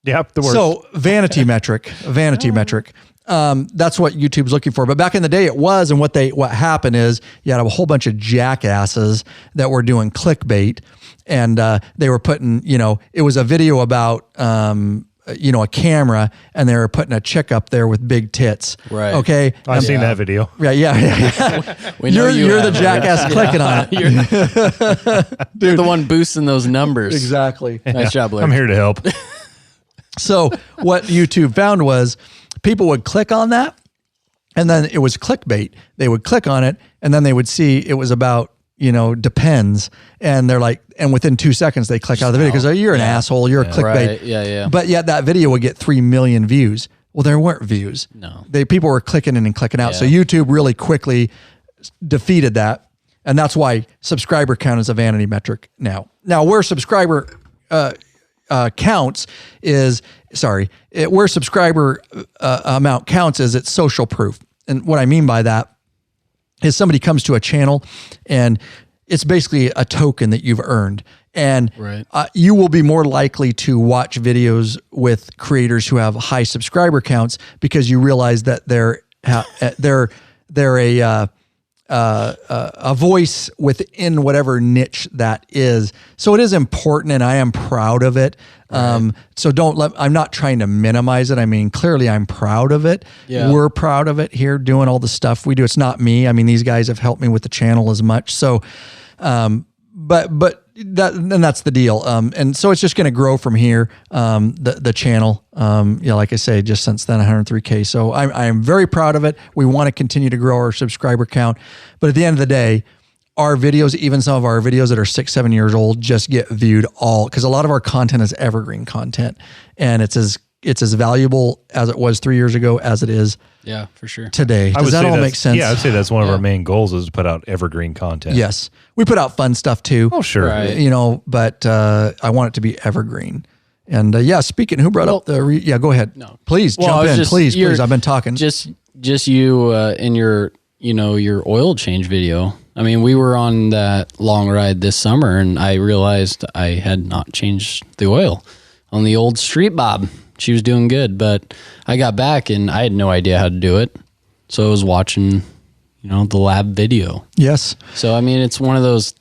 Yep, the worst. So vanity metric. That's what YouTube's looking for. But back in the day it was, and what happened is you had a whole bunch of jackasses that were doing clickbait, and they were putting, it was a video about, a camera, and they were putting a chick up there with big tits. Right. Okay. I've seen that video. Right. Yeah. You're the jackass clicking on it. You're the one boosting those numbers. Exactly. Nice job, Larry. I'm here to help. So what YouTube found was people would click on that, and then it was clickbait. They would click on it, and then they would see it was about, depends. And they're like, and within 2 seconds they click out of the video because you're an asshole, you're a clickbait. Right. Yeah. But yet that video would get 3 million views. Well, there weren't views. No. People were clicking in and clicking out. Yeah. So YouTube really quickly defeated that. And that's why subscriber count is a vanity metric now. Now where subscriber counts is, where subscriber amount counts is it's social proof. And what I mean by that is somebody comes to a channel and it's basically a token that you've earned. And you will be more likely to watch videos with creators who have high subscriber counts because you realize that they're a voice within whatever niche that is. So it is important, and I am proud of it. So I'm not trying to minimize it. I mean, clearly I'm proud of it. Yeah. We're proud of it here doing all the stuff we do. It's not me. I mean, these guys have helped me with the channel as much. So, but that's the deal. And so it's just going to grow from here. The channel, like I say, just since then 103K. So I am very proud of it. We want to continue to grow our subscriber count, but at the end of the day, our videos, even some of our videos that are 6-7 years old, just get viewed because a lot of our content is evergreen content, and it's as valuable as it was 3 years ago as it is for sure today. Does that all make sense? Yeah, I'd say that's one of our main goals is to put out evergreen content. Yes. We put out fun stuff too. Oh, sure. Right. But I want it to be evergreen. And speaking, who brought up go ahead. No. Please jump in. Please. I've been talking. Just you in your your oil change video. I mean, we were on that long ride this summer, and I realized I had not changed the oil on the old Street Bob. She was doing good, but I got back and I had no idea how to do it. So I was watching, the lab video. Yes. So, I mean, it's one of those,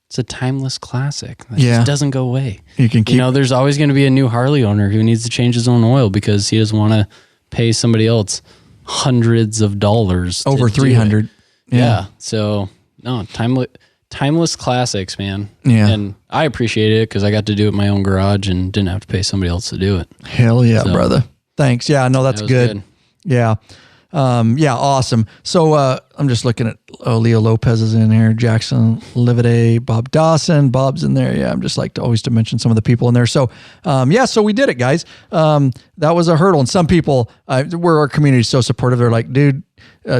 it's a timeless classic that just doesn't go away. You can keep, there's always going to be a new Harley owner who needs to change his own oil because he doesn't want to pay somebody else hundreds of dollars. Over 300. Yeah. So, no, timeless classics, man. Yeah. And I appreciate it because I got to do it in my own garage and didn't have to pay somebody else to do it. Hell yeah, brother. Thanks. Yeah, no, that's good. Yeah. Awesome. So I'm just looking at Leo Lopez is in here, Jackson Livide, Bob Dawson, Bob's in there. Yeah, I'm just like to always to mention some of the people in there. So so we did it, guys. That was a hurdle, and some people, our community is so supportive. They're like, dude.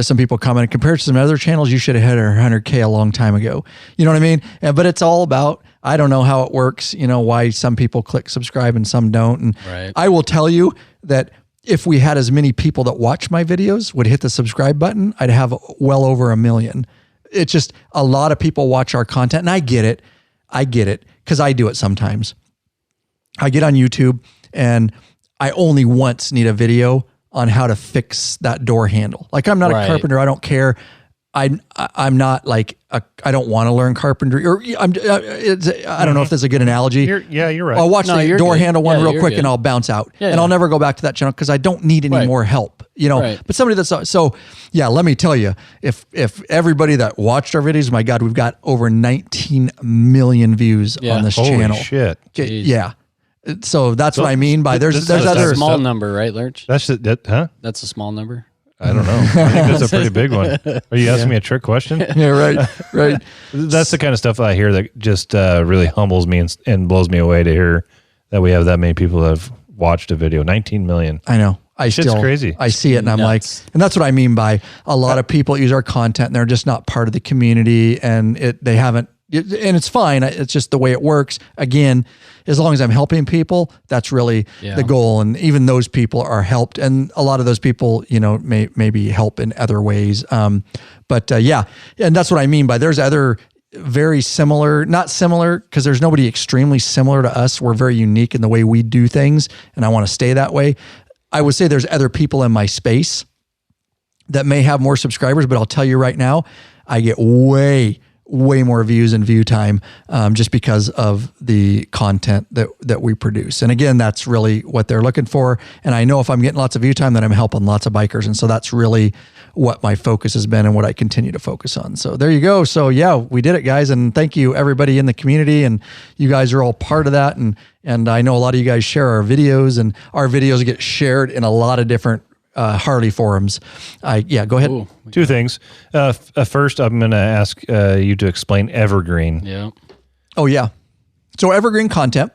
Some people comment, compared to some other channels, you should have hit 100K a long time ago. You know what I mean? But it's all about, I don't know how it works, why some people click subscribe and some don't. And right. I will tell you that if we had as many people that watch my videos would hit the subscribe button, I'd have well over 1 million. It's just a lot of people watch our content, and I get it because I do it sometimes. I get on YouTube and I only once need a video on how to fix that door handle. Like, I'm not a carpenter. I don't care. I'm not like, I don't want to learn carpentry, or I don't know if that's a good analogy. You're right. I'll watch the door handle one real quick and I'll bounce out and I'll never go back to that channel because I don't need any more help, but somebody that's, let me tell you, if everybody that watched our videos, my God, we've got over 19 million views on this channel. Holy shit. Yeah. So that's what I mean by there's other small number, right, Lurch? That's huh? That's a small number. I don't know. I think that's a pretty big one. Are you asking me a trick question? Yeah, right. That's the kind of stuff I hear that just really humbles me and blows me away to hear that we have that many people that have watched a video. 19 million. I know. Shit's crazy. I see it and I'm like, and that's what I mean by a lot of people use our content and they're just not part of the community, and they haven't. And it's fine. It's just the way it works. Again, as long as I'm helping people, that's really the goal. And even those people are helped. And a lot of those people, maybe help in other ways. And that's what I mean by there's other very similar, not similar, because there's nobody extremely similar to us. We're very unique in the way we do things. And I want to stay that way. I would say there's other people in my space that may have more subscribers, but I'll tell you right now, I get way more views and view time just because of the content that we produce. And again, that's really what they're looking for. And I know if I'm getting lots of view time, then I'm helping lots of bikers. And so that's really what my focus has been and what I continue to focus on. So there you go. So yeah, we did it, guys. And thank you everybody in the community. And you guys are all part of that. And I know a lot of you guys share our videos, and our videos get shared in a lot of different Harley forums. Go ahead. Ooh, Two things. First, I'm going to ask you to explain evergreen. Yeah. Oh, yeah. So evergreen content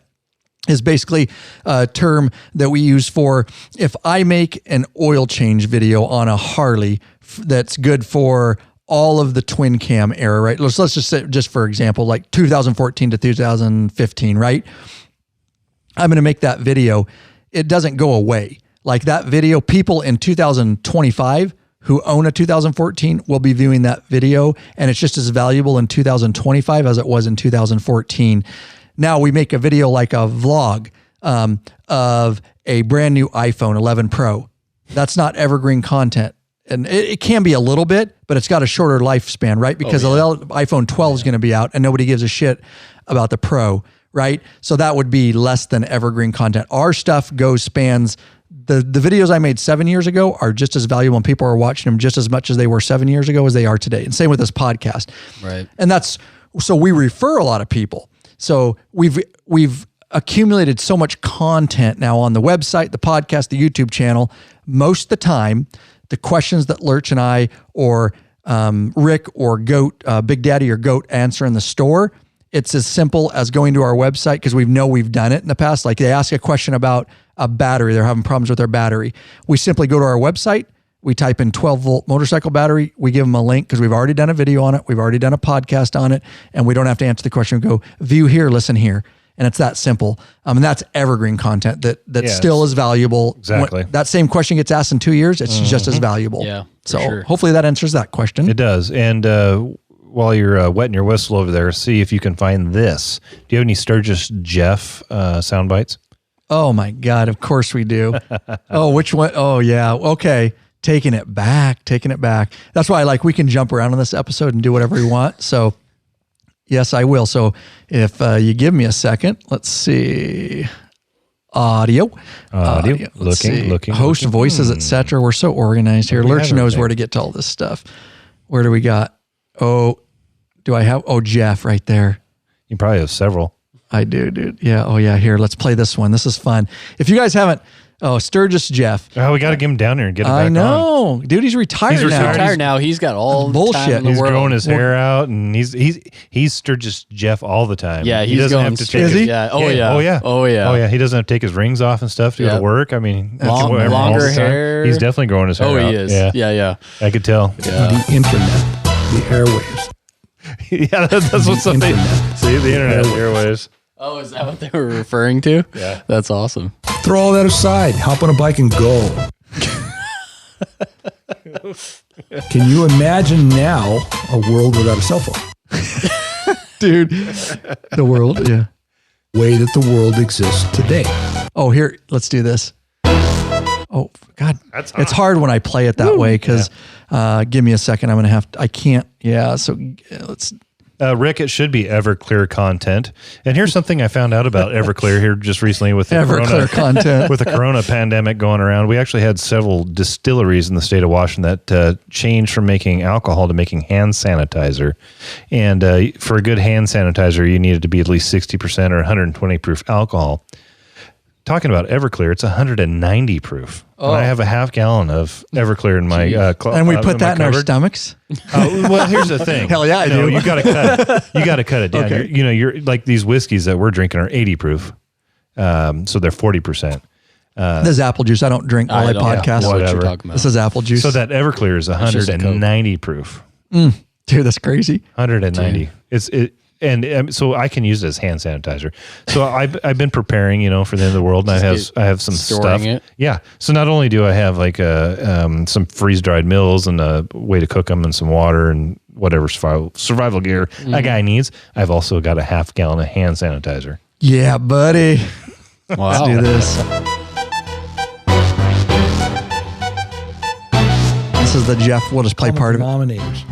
is basically a term that we use for if I make an oil change video on a Harley that's good for all of the twin cam era, right? Let's just say, just for example, like 2014 to 2015, right? I'm going to make that video. It doesn't go away. Like that video, people in 2025 who own a 2014 will be viewing that video, and it's just as valuable in 2025 as it was in 2014. Now we make a video like a vlog of a brand new iPhone 11 Pro. That's not evergreen content. And it can be a little bit, but it's got a shorter lifespan, right? Because the iPhone 12 is going to be out and nobody gives a shit about the Pro, right? So that would be less than evergreen content. Our stuff spans the videos I made 7 years ago are just as valuable, and people are watching them just as much as they were 7 years ago as they are today. And same with this podcast. Right. And so we refer a lot of people. So we've accumulated so much content now on the website, the podcast, the YouTube channel. Most of the time, the questions that Lurch and I or Rick or Goat, Big Daddy or Goat answer in the store, it's as simple as going to our website because we've done it in the past. Like they ask a question about a battery. They're having problems with their battery. We simply go to our website. We type in 12-volt motorcycle battery. We give them a link because we've already done a video on it. We've already done a podcast on it. And we don't have to answer the question. We go, view here, listen here. And it's that simple. And that's evergreen content that Yes. still is valuable. Exactly. When that same question gets asked in 2 years, it's just as valuable. Yeah, for So sure. hopefully that answers that question. It does. And while you're wetting your whistle over there, see if you can find this. Do you have any Sturgis Jeff sound bites? Oh my God. Of course we do. Oh, which one? Oh yeah. Okay. Taking it back. That's why we can jump around on this episode and do whatever we want. So yes, I will. So if you give me a second, let's see. Audio. Let's see. Looking. Host voices, etc. We're so organized here. We Lurch have knows everything. where to get to all this stuff. Where do we got? Oh, do I have? Oh, Jeff right there. You probably have several. I do, dude. Yeah. Oh, yeah. Here, let's play this one. This is fun. If you guys haven't, Sturgis Jeff. Oh, we got to get him down there and get him back I on. know, dude. He's retired He's now. Retired now. He's got all the Bullshit. time in the He's world. growing his hair out, and he's Sturgis Jeff all the time. Yeah, he he's doesn't going have to straight. take Is he? Yeah. Oh Yeah. yeah. Oh yeah. Oh yeah. Oh yeah. He doesn't have to take his rings off and stuff to go Yeah. to work. I mean, Long- whatever, all longer the time. hair. He's definitely growing his hair Oh, out. he is. Yeah. Yeah. I could tell. Yeah. The internet, the airwaves. Yeah, that's what something. See, the internet, the airwaves. Oh, is that what they were referring to? Yeah. That's awesome. Throw all that aside. Hop on a bike and go. Can you imagine now a world without a cell phone? Dude. The world. Yeah. Way that the world exists today. Oh, here, let's do this. Oh, God. That's It's hard when I play it that way because give me a second. I'm going to have to, I can't. Yeah. So let's. Rick, it should be Everclear content. And here's something I found out about Everclear here just recently with the Everclear content. With the Corona pandemic going around. We actually had several distilleries in the state of Washington that changed from making alcohol to making hand sanitizer. And for a good hand sanitizer, you needed to be at least 60% or 120 proof alcohol. Talking about Everclear, it's 190 proof. And I have a half gallon of Everclear in my And we put that in our stomachs. Well, here's the thing. Hell yeah, I no, do. You got to cut. You got to cut it down. Okay. You're like these whiskeys that we're drinking are 80 proof, so they're 40%. This is apple juice. I don't drink while I don't podcast. know what Whatever. you're talking about. This is apple juice. So that Everclear is just a Coke. 190 proof. Dude, that's crazy. 190. And so I can use it as hand sanitizer. So I've been preparing, for the end of the world, and I have some storing stuff. it? Yeah. So not only do I have some freeze dried meals and a way to cook them and some water and whatever survival gear a guy needs, I've also got a half gallon of hand sanitizer. Yeah, buddy. Wow. Let's do this. This is the Jeff. We'll just play part of it.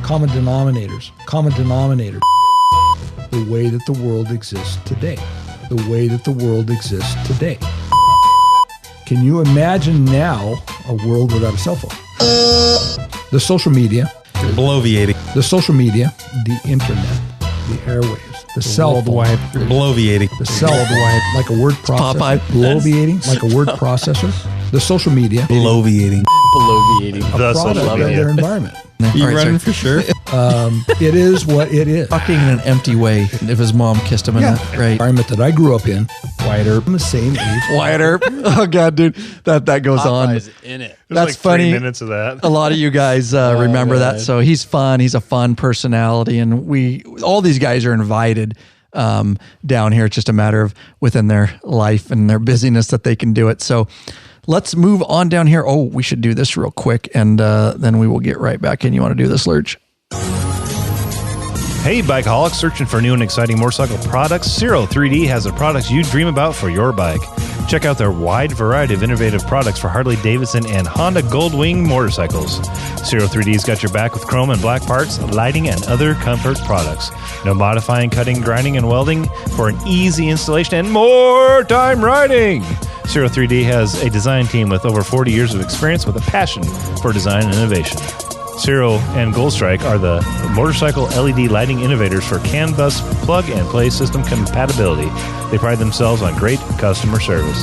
Common denominators. The way that the world exists today. The way that the world exists today. Can you imagine now a world without a cell phone? The social media. Bloviating. The social media. The internet. The airwaves. The cell phone. Bloviating. The cell phone. Like a word processor. Popeye. Bloviating. Like a word processor. The social media. Bloviating. Bloviating. The Product social of media. their environment. You All right, running sorry. for sure? It is what it is. Fucking in an empty way if his mom kissed him in that. Right. Environment that I grew up in. Wyatt Earp, I'm the same age. Wyatt Earp. Oh, God, dude. That goes on. Popeye's in it. There's That's like 3 funny. minutes of that. A lot of you guys remember that. God. So he's fun. He's a fun personality. And all these guys are invited down here. It's just a matter of within their life and their busyness that they can do it. So let's move on down here. Oh, we should do this real quick. And then we will get right back in. You want to do this, Lurch? Hey, bikeaholics, searching for new and exciting motorcycle products? Zero 3D has the products you dream about for your bike. Check out their wide variety of innovative products for Harley-Davidson and Honda Goldwing motorcycles. Zero 3D's got your back with chrome and black parts, lighting, and other comfort products. No modifying, cutting, grinding, and welding for an easy installation and more time riding. Zero 3D has a design team with over 40 years of experience with a passion for design and innovation. Zero and Goldstrike are the motorcycle LED lighting innovators for CAN bus plug-and-play system compatibility. They pride themselves on great customer service.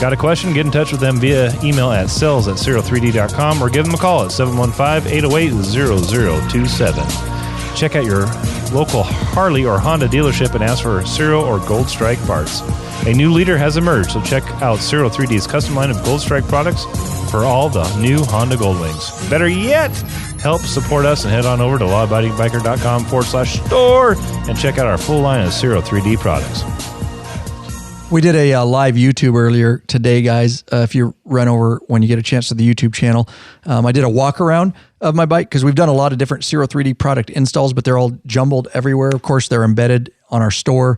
Got a question? Get in touch with them via email at sales@zero3d.com or give them a call at 715-808-0027. Check out your local Harley or Honda dealership and ask for Zero or Goldstrike parts. A new leader has emerged, so check out Zero 3D's custom line of Goldstrike products for all the new Honda Goldwings. Better yet, help support us and head on over to lawabidingbiker.com/store and check out our full line of Zero 3D products. We did a live YouTube earlier today, guys. If you run over when you get a chance to the YouTube channel, I did a walk around of my bike because we've done a lot of different Zero 3D product installs, but they're all jumbled everywhere. Of course, they're embedded on our store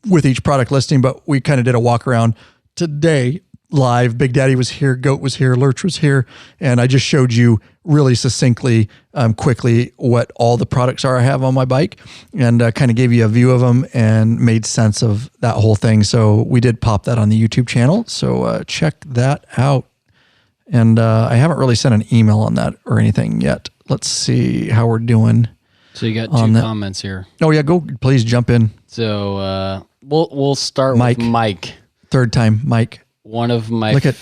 with each product listing, but we kind of did a walk around today live. Big Daddy was here, Goat was here, Lurch was here, and I just showed you really succinctly, quickly what all the products are I have on my bike, and kind of gave you a view of them and made sense of that whole thing. So we did pop that on the YouTube channel, so check that out. And I haven't really sent an email on that or anything yet. Let's see how we're doing. So you got two comments here. Oh yeah, go please jump in. So we'll start with Mike. Third time, Mike. One of my look at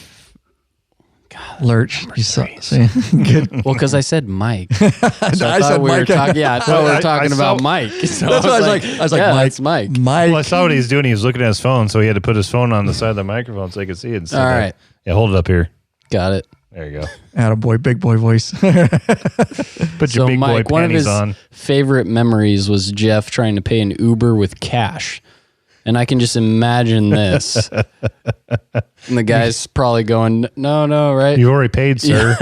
Lurch. You saw, good. Well, because I said Mike. So I said we Mike. Were talking. Yeah, I thought we were talking about Mike. So that's what I was like. Yeah, Mike. it's Mike. Mike. Well, I saw what he was doing. He was looking at his phone, so he had to put his phone on the side of the microphone so he could see it. All right. Yeah, hold it up here. Got it. There you go. Attaboy, big boy voice. Put your big Mike, boy one of panties his on. favorite memories was Jeff trying to pay an Uber with cash. And I can just imagine this. And the guy's probably going, no, right? You already paid, sir.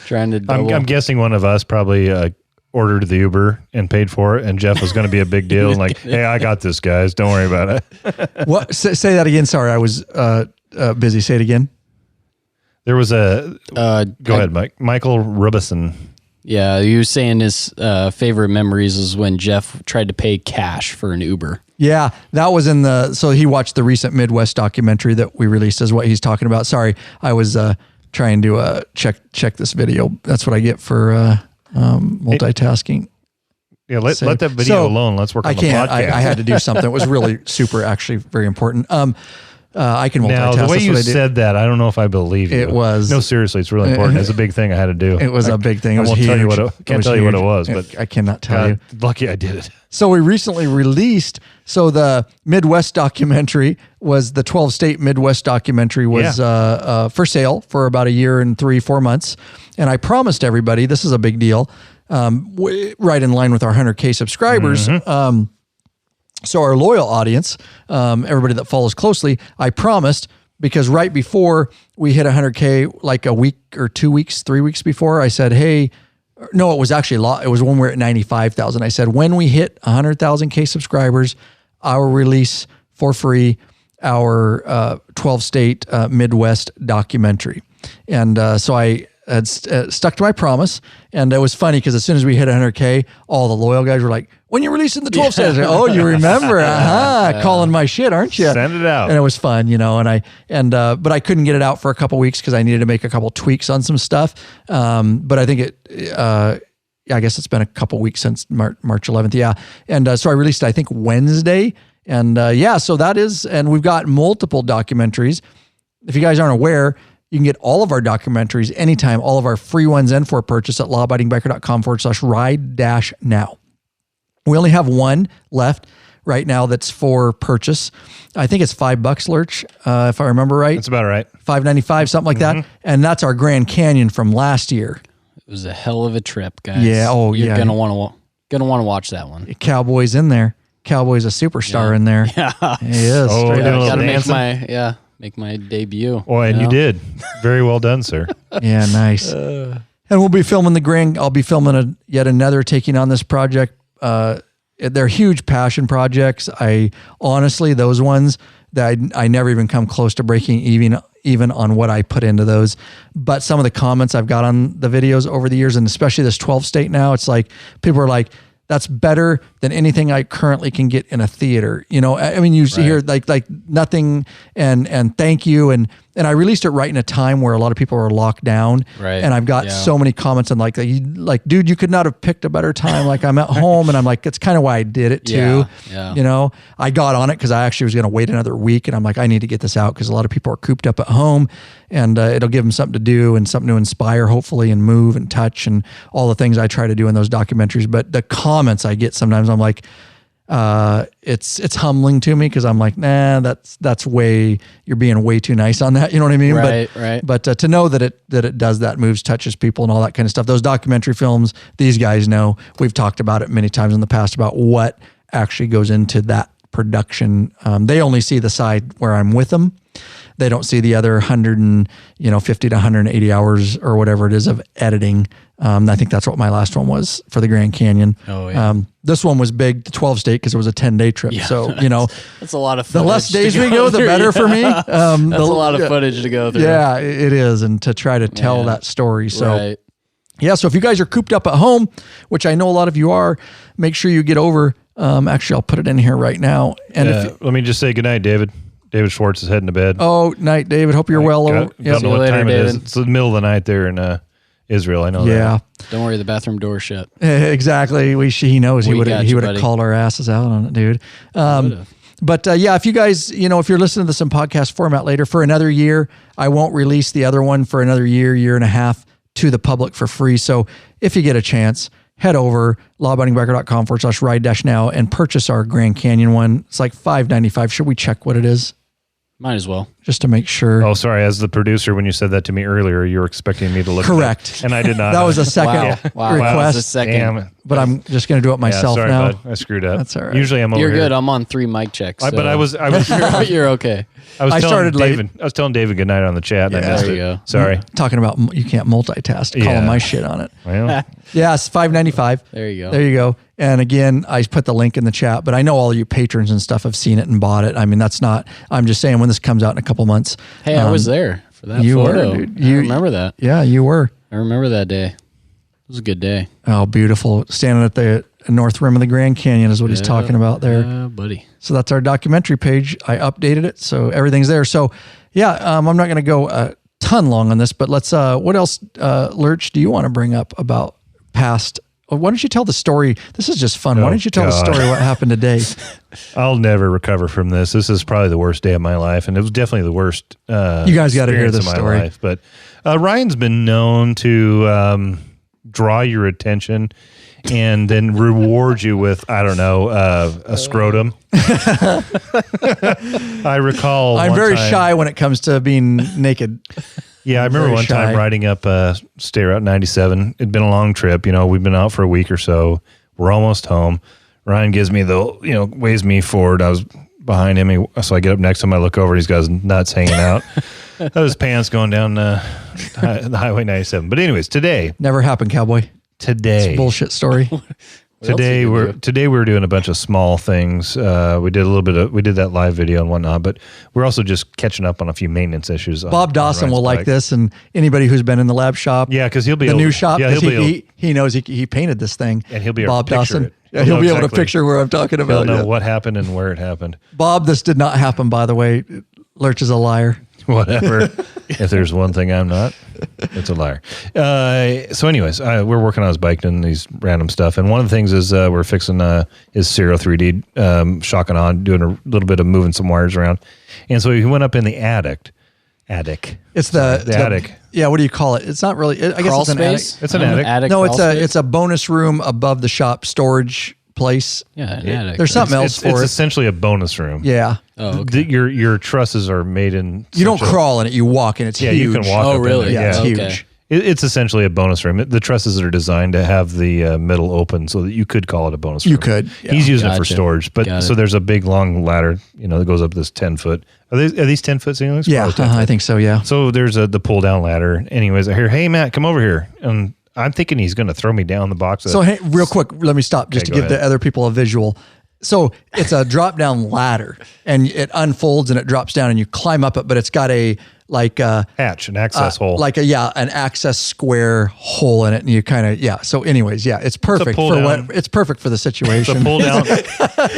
Trying to double. I'm guessing one of us probably ordered the Uber and paid for it, and Jeff was going to be a big deal. And like, hey, I got this, guys. Don't worry about it. What? Say that again. Sorry, I was busy. Say it again. There was a... go ahead, Mike. Michael Rubison. Yeah, he was saying his favorite memories is when Jeff tried to pay cash for an Uber. Yeah, that was in the... So he watched the recent Midwest documentary that we released is what he's talking about. Sorry, I was trying to check this video. That's what I get for multitasking. Yeah, let that video alone. Let's work on the podcast. I had to do something. It was really super, actually very important. I can multitask. Now, the way you said that, I don't know if I believe you. It was. No, seriously, it's really important. It's a big thing I had to do. It was a big thing. It was I won't huge. tell you what can't tell you what it was, but I cannot tell you. Lucky I did it. So we recently released, so the Midwest documentary was the 12-state Midwest documentary was for sale for about a year and 3-4 months. And I promised everybody, this is a big deal, right in line with our 100K subscribers. Mm-hmm. So our loyal audience, everybody that follows closely, I promised, because right before we hit 100K, like a week or 2 weeks, 3 weeks before, I said, hey, no, it was actually it was when we were at 95,000. I said, when we hit 100,000 K subscribers, I will release for free our 12-state Midwest documentary. And so I had stuck to my promise. And it was funny because as soon as we hit 100K, all the loyal guys were like, when you're releasing the 12 states, oh, you remember, calling my shit, aren't you? Send it out. And it was fun, but I couldn't get it out for a couple weeks because I needed to make a couple tweaks on some stuff. But I think I guess it's been a couple weeks since March 11th. Yeah. And so I released it, I think, Wednesday. And so that is, and we've got multiple documentaries. If you guys aren't aware, you can get all of our documentaries anytime, all of our free ones and for purchase at lawabidingbiker.com/ride-now. We only have one left right now that's for purchase. I think it's $5, Lurch, if I remember right. That's about right. $5.95, something like that. And that's our Grand Canyon from last year. It was a hell of a trip, guys. Yeah. Oh, You're gonna want to watch that one. Cowboy's in there. Cowboy's a superstar in there. Yeah, he is. Oh, I gotta make my debut. Oh, and you did. Very well done, sir. Yeah, nice. And we'll be filming I'll be filming yet another taking on this project. They're huge passion projects. Honestly, those ones that I never even come close to breaking even on what I put into those. But some of the comments I've got on the videos over the years, and especially this 12-state now, it's like people are like, that's better than anything I currently can get in a theater. I mean, you see here like nothing and thank you. And I released it right in a time where a lot of people are locked down. Right. And I've got so many comments and like, dude, you could not have picked a better time. Like I'm at home and I'm like, that's kind of why I did it too. Yeah. I got on it because I actually was going to wait another week and I'm like, I need to get this out because a lot of people are cooped up at home and it'll give them something to do and something to inspire hopefully and move and touch and all the things I try to do in those documentaries. But the comments I get sometimes I'm like, it's humbling to me because I'm like, nah, that's you're being way too nice on that. You know what I mean? Right. But to know that it does that, moves, touches people and all that kind of stuff. Those documentary films, these guys know, we've talked about it many times in the past about what actually goes into that production. They only see the side where I'm with them. They don't see the other 150 to 180 hours or whatever it is of editing. I think that's what my last one was for the Grand Canyon. Oh, yeah. This one was big, the 12 state, because it was a 10-day trip. Yeah, so, that's a lot of the footage. less days to we go, the through. better for me. That's a lot of footage to go through. Yeah, it is. And to try to tell that story. So, Right. yeah, so if you guys are cooped up at home, which I know a lot of you are, make sure you get over. Actually, I'll put it in here right now. And let me just say goodnight, David. David Schwartz is heading to bed. Oh, night, David. Hope you're well. Don't Yep. know what later, time it is. David. It's the middle of the night there in Israel. I know Yeah, Don't worry, the bathroom door's shut. exactly. He knows he We would got have you, buddy. called our asses out on it, dude. But yeah, if you guys, if you're listening to this in podcast format later for another year, I won't release the other one for another year and a half to the public for free. So if you get a chance, head over lawabidingbiker.com/ride-now and purchase our Grand Canyon one. It's like $5.95. Should we check what it is Might as well. just to make sure? Oh, sorry. As the producer, when you said that to me earlier, you were expecting me to look. Correct. It up, and I did not. That was a second Wow. request, That was a second. Damn. but I'm just going to do it myself sorry, now. bud. I screwed up. That's all right. Usually I'm over You're here. good. I'm on 3 mic checks. But I was You're okay. I was I telling started late. David. I was telling David goodnight on the chat, and I missed there it. you go. Sorry. Talking about you can't multitask, calling Yeah. my shit on it. Well, Yeah, it's $5.95. There you go. There you go. And again, I put the link in the chat, but I know all you patrons and stuff have seen it and bought it. I mean, I'm just saying when this comes out in a couple months. Hey, I was there for that you were, photo. dude. I remember that. Yeah, you were. I remember that day. It was a good day. Oh, beautiful. Standing at the north rim of the Grand Canyon is what he's talking about there. Yeah, buddy. So that's our documentary page. I updated it, so everything's there. So yeah, I'm not going to go a ton long on this, but let's, what else, Lurch, do you want to bring up about past? Why don't you tell the story? This is just fun. Why don't you tell the story what happened today? I'll never recover from this. This is probably the worst day of my life, and it was definitely the worst. You guys got to hear experience this of my story. life. But Ryan's been known to draw your attention and then reward you with, I don't know, a scrotum. I recall. I'm one very time- shy when it comes to being naked. Yeah, I remember very one shy. time riding up State Route 97. It'd been a long trip. We'd been out for a week or so. We're almost home. Ryan gives me waves me forward. I was behind him. So I get up next to him. I look over. He's got his nuts hanging out. That was pants going down the Highway 97. But anyways, today. Never happened, cowboy. Today. Bullshit story. Today we were doing a bunch of small things. We did that live video and whatnot, but we're also just catching up on a few maintenance issues. Bob Dawson will like this, and anybody who's been in the lab shop. Yeah, because he'll be the able, new shop. Yeah, 'cause he'll be he knows he painted this thing, and he'll be Bob able to picture Dawson. it. Yeah, he'll know be able to exactly. picture where I'm talking He'll about. know Yeah. what happened and where it happened. Bob, this did not happen, by the way. Lurch is a liar. Whatever. If there's one thing I'm not, it's a liar. So anyways, we're working on his bike and these random stuff. And one of the things is we're fixing his Serial 3D shocking on, doing a little bit of moving some wires around. And so he went up in the attic. It's the attic. Yeah, what do you call it? It's not really. I guess Crawl it's an space? attic. It's an attic. No, crawl space? it's a bonus room above the shop storage place. Yeah, an attic. There's something else It's for it. essentially a bonus room. Yeah. Oh, okay. Your trusses are made in. You don't such a- crawl in it. You walk in. It's Yeah, huge. you can walk. Oh, up in really? it. Yeah, it's Okay. huge. It's essentially a bonus room. The trusses are designed to have the middle open so that you could call it a bonus room. You could. Yeah. He's using it for Gotcha. storage. But Got so it. there's a big long ladder, that goes up this 10-foot. Are these 10-foot ceilings? Yeah, Probably 10 I think so. Yeah. So there's the pull down ladder. Anyways, I hear, hey Matt, come over here. And I'm thinking he's going to throw me down the box. So hey, real quick, let me stop just Okay, to go give the ahead. other people a visual. So it's a drop down ladder, and it unfolds and it drops down, and you climb up it. But it's got a hatch, an access hole. an access square hole in it, and you kind of So anyways, it's perfect pull for down. what it's perfect for the It's a situation. pull down.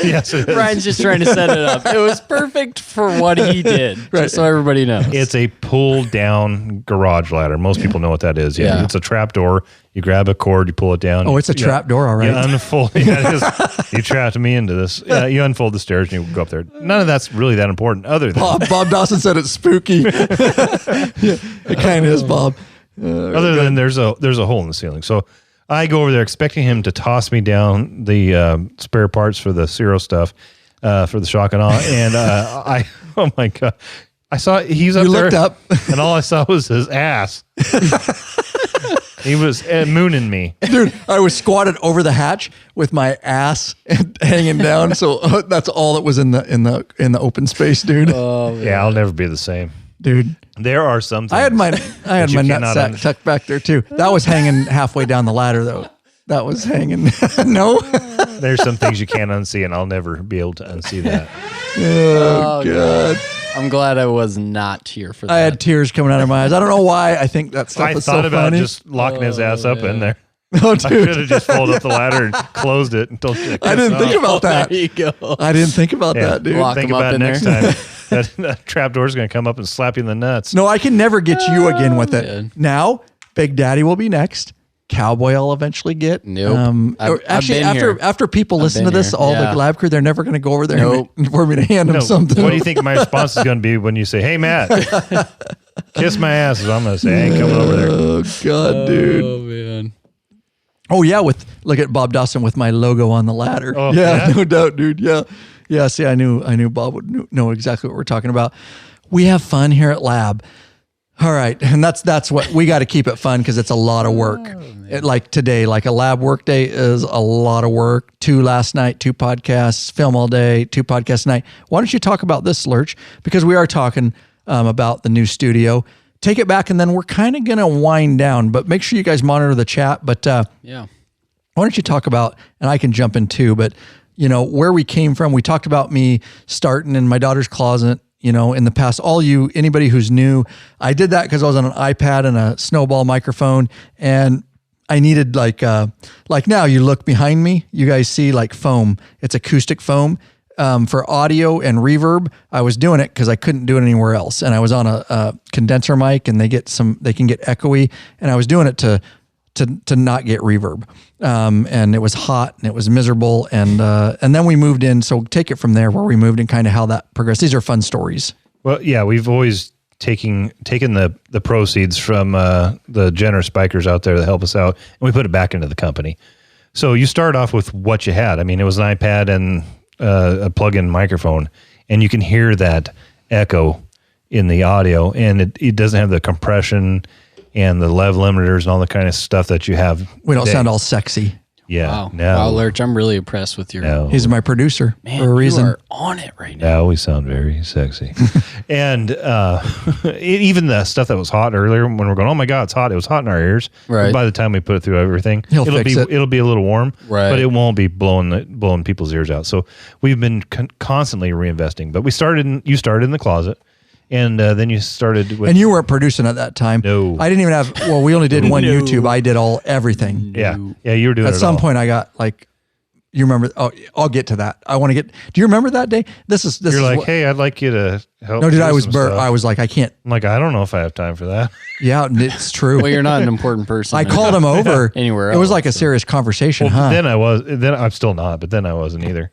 Yes, it is. Ryan's just trying to set it up. It was perfect for what he did, just so everybody knows. It's a pull down garage ladder. Most people know what that is. Yeah. Yeah. It's a trap door. You grab a cord, you pull it down. Oh, it's a trap door, all right. You unfold. Yeah, it is. You trapped me into this. Yeah, you unfold the stairs and you go up there. None of that's really that important other than Bob Dawson said it's spooky. It kind of is, Bob. other than there's a hole in the ceiling. So I go over there expecting him to toss me down the spare parts for the Zero stuff for the shock and awe. And oh my God. I saw he's up You there. looked up. And all I saw was his ass. He was mooning me. Dude, I was squatted over the hatch with my ass hanging down. So that's all that was in the open space, dude. Yeah, I'll never be the same. Dude, there are some things I had my nutsack tucked back there too. That was hanging halfway down the ladder though. That was hanging. No. There's some things you can't unsee, and I'll never be able to unsee that. Oh, God. I'm glad I was not here for that. I had tears coming out of my eyes. I don't know why. I think that stuff was so funny. I thought about just locking his ass up in there. Oh, I dude. should have just folded up the ladder and closed it until I didn't think about that. There you go. I didn't think about that, dude. Lock Think him up about it in next there. time. That trap door's going to come up and slap you in the nuts. No, I can never get you again with it. Good. Now, Big Daddy will be next. Cowboy I'll eventually get. Nope. I've been here. After people listen to been this, here. all Yeah. the lab crew, they're never going to go over there Nope. for me to hand them No, something. what do you think my response is going to be when you say, "Hey, Matt, kiss my ass"? I'm going to say, "I ain't coming over there." Oh, God, dude. Oh, man. Oh, yeah. Look at Bob Dawson with my logo on the ladder. Oh, yeah, yeah? no doubt, dude. Yeah. Yeah. See, I knew Bob would know exactly what we're talking about. We have fun here at Lab. All right. And that's what we got to keep it fun because it's a lot of work. Like today, like a lab work day is a lot of work. 2 last night, 2 podcasts, film all day, 2 podcasts a night. Why don't you talk about this, Lurch? Because we are talking about the new studio. Take it back and then we're kind of going to wind down, but make sure you guys monitor the chat. But Yeah. why don't you talk about, and I can jump in too, but you know, where we came from. We talked about me starting in my daughter's closet, you know, in the past. Anybody who's new, I did that because I was on an iPad and a snowball microphone, and I needed like now you look behind me, you guys see like foam. It's acoustic foam for audio and reverb. I was doing it because I couldn't do it anywhere else, and I was on a condenser mic, and they can get echoey, and I was doing it to not get reverb. And it was hot and it was miserable. And then we moved in. So take it from there where we moved and kind of how that progressed. These are fun stories. Well, yeah, we've always taken the proceeds from the generous bikers out there that help us out, and we put it back into the company. So you start off with what you had. I mean, it was an iPad and a plug-in microphone, and you can hear that echo in the audio, and it doesn't have the compression and the level limiters and all the kind of stuff that you have. We don't today. sound all sexy. Yeah. Wow. No. Wow, Lurch, I'm really impressed with your... No. He's my producer Man, for a reason. you are on it right now. Now we sound very sexy. And even the stuff that was hot earlier when we're going, oh my God, it's hot. It was hot in our ears. Right. By the time we put it through everything, He'll fix it. It'll be a little warm, Right. but it won't be blowing people's ears out. So we've been constantly reinvesting. But you started in the closet, and then you started with... And you weren't producing at that time. No. I didn't even have, well, we only did one YouTube. I did everything. Yeah, you were doing At it some all. point I got like, you remember, I'll get to that. Do you remember that day? This You're is like, what- hey, I'd like you to help. no, dude, do I was some burnt. stuff. I was like, I can't. I'm like, I don't know if I have time for that. Yeah, it's true. Well, you're not an important person. I called him over. Anywhere It was else, like a so. serious conversation, Well, huh? then I'm still not, but then I wasn't either.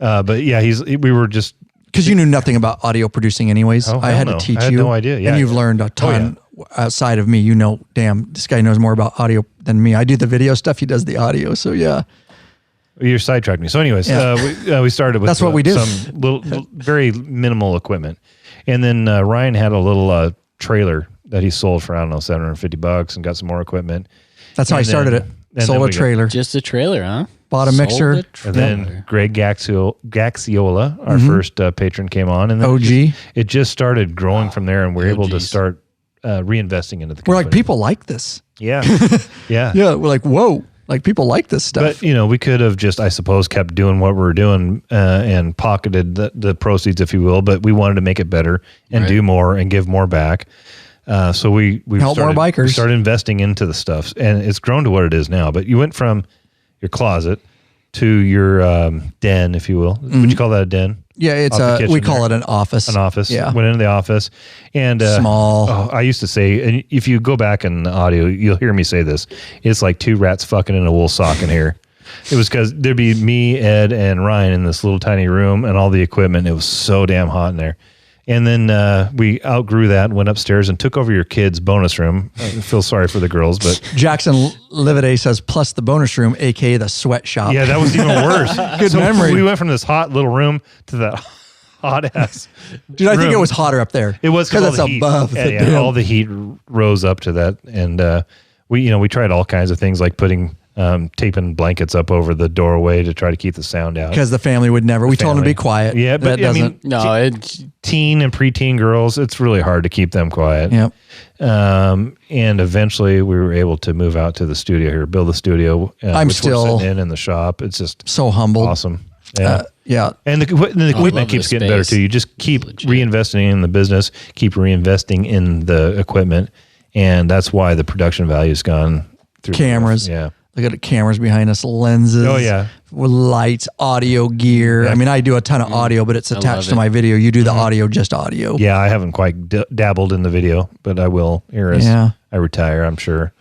But yeah, we were just... Because you knew nothing about audio producing anyways. Oh, I had hell to no. teach I had you. no idea. Yeah. And you've learned a ton outside of me. You know, damn, this guy knows more about audio than me. I do the video stuff. He does the audio. So yeah. You sidetracked me. So anyways, Yeah. we started with That's what we do. some little very minimal equipment. And then Ryan had a little trailer that he sold for, I don't know, $750 and got some more equipment. That's how I And started then- it. and then Sold a we got- trailer. Just a trailer, huh? Bought a Sold mixer. a And trailer. then Greg Gaxiola, our first patron, came on. And then OG. it just started growing from there, and we're able to OGs. start reinvesting into the We're company. like, people like this. Yeah. Yeah. Yeah. We're like, whoa. Like people like this stuff. But, we could have just, I suppose, kept doing what we were doing and pocketed the proceeds, if you will. But we wanted to make it better and do more and give more back. So we Help more bikers. We started investing into the stuff, and it's grown to what it is now. But you went from your closet to your den, if you will. Would you call that a den? yeah, it's Off the we kitchen call there. it an office. An office. Yeah. Went into the office, and Small. Oh, I used to say, and if you go back in the audio, you'll hear me say this. It's like 2 rats fucking in a wool sock in here. It was because there'd be me, Ed, and Ryan in this little tiny room, and all the equipment. It was so damn hot in there. And then we outgrew that and went upstairs and took over your kids' bonus room. I feel sorry for the girls, but Jackson Lividay says, plus the bonus room, aka the sweatshop. yeah, that was even worse. Good memory. We went from this hot little room to that hot ass. Dude, I think room. it was hotter up there. It was because all it's the heat. above. Yeah, the yeah, damn- all the heat rose up to that, and we tried all kinds of things like putting taping blankets up over the doorway to try to keep the sound out. Because the family would never. We told them to be quiet. Yeah, but that doesn't. Teen and preteen girls, it's really hard to keep them quiet. Yep. And eventually we were able to move out to the studio here, build a studio. I'm which still we're sitting in the shop. It's just so humbled. Awesome. Yeah. Yeah. And the equipment keeps getting better too. You just keep reinvesting in the business, keep reinvesting in the equipment. And that's why the production value has gone through. Cameras. Yeah. Look at the cameras behind us, lenses. Oh, yeah. With lights, audio gear. Yeah. I mean, I do a ton of audio, but it's attached to my video. You do the audio, just audio. Yeah, I haven't quite dabbled in the video, but I will here as I retire, I'm sure.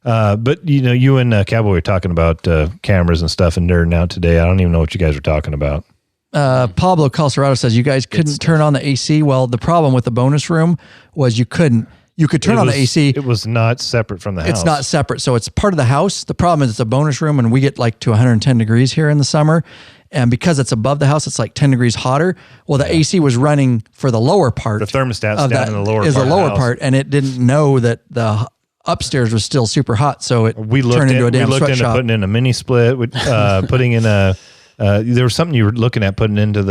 But, you and Cowboy were talking about cameras and stuff and nerding out today. I don't even know what you guys were talking about. Pablo Calcerado says you guys couldn't turn on the AC. Well, the problem with the bonus room was you couldn't. You could turn on the AC. It was not separate from the house. It's not separate. So it's part of the house. The problem is it's a bonus room and we get like to 110 degrees here in the summer. And because it's above the house, it's like 10 degrees hotter. Well, the AC was running for the lower part. The thermostat's down in the lower part. Is the lower part. And it didn't know that the upstairs was still super hot. So it turned into a damn sweatshop. We looked into putting in a mini split, putting in a, there was something you were looking at putting into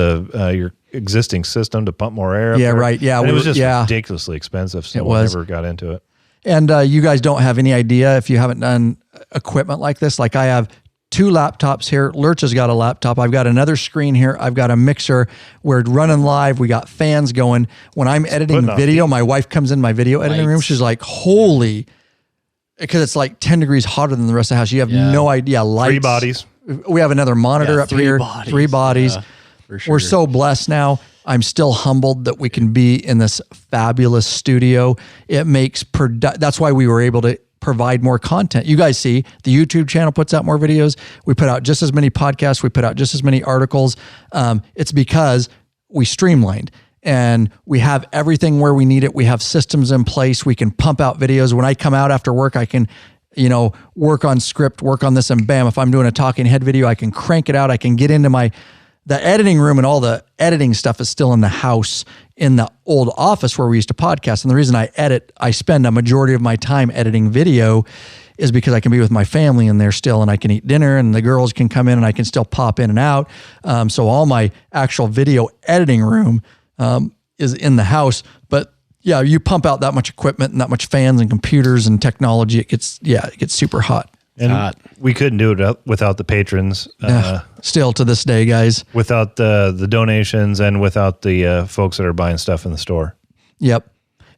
your existing system to pump more air. Yeah, right. Yeah. And it was just ridiculously expensive. So we never got into it. And you guys don't have any idea if you haven't done equipment like this. Like I have 2 laptops here. Lurch has got a laptop. I've got another screen here. I've got a mixer. We're running live. We got fans going. When I'm editing video, my wife comes in my video editing room. She's like, holy, because it's like 10 degrees hotter than the rest of the house. You have no idea. Lights. 3 bodies. We have another monitor up here. 3 bodies. Yeah, for sure. We're so blessed now. I'm still humbled that we can be in this fabulous studio. It makes that's why we were able to provide more content. You guys see the YouTube channel puts out more videos. We put out just as many podcasts. We put out just as many articles. It's because we streamlined and we have everything where we need it. We have systems in place. We can pump out videos. When I come out after work, I can, work on script, work on this, and bam, if I'm doing a talking head video, I can crank it out. I can get into the editing room, and all the editing stuff is still in the house in the old office where we used to podcast. And the reason I spend a majority of my time editing video is because I can be with my family in there still, and I can eat dinner, and the girls can come in and I can still pop in and out. So all my actual video editing room is in the house. But yeah, you pump out that much equipment and that much fans and computers and technology, it gets super hot. And we couldn't do it without the patrons. Still to this day, guys. Without the donations and without the folks that are buying stuff in the store. Yep,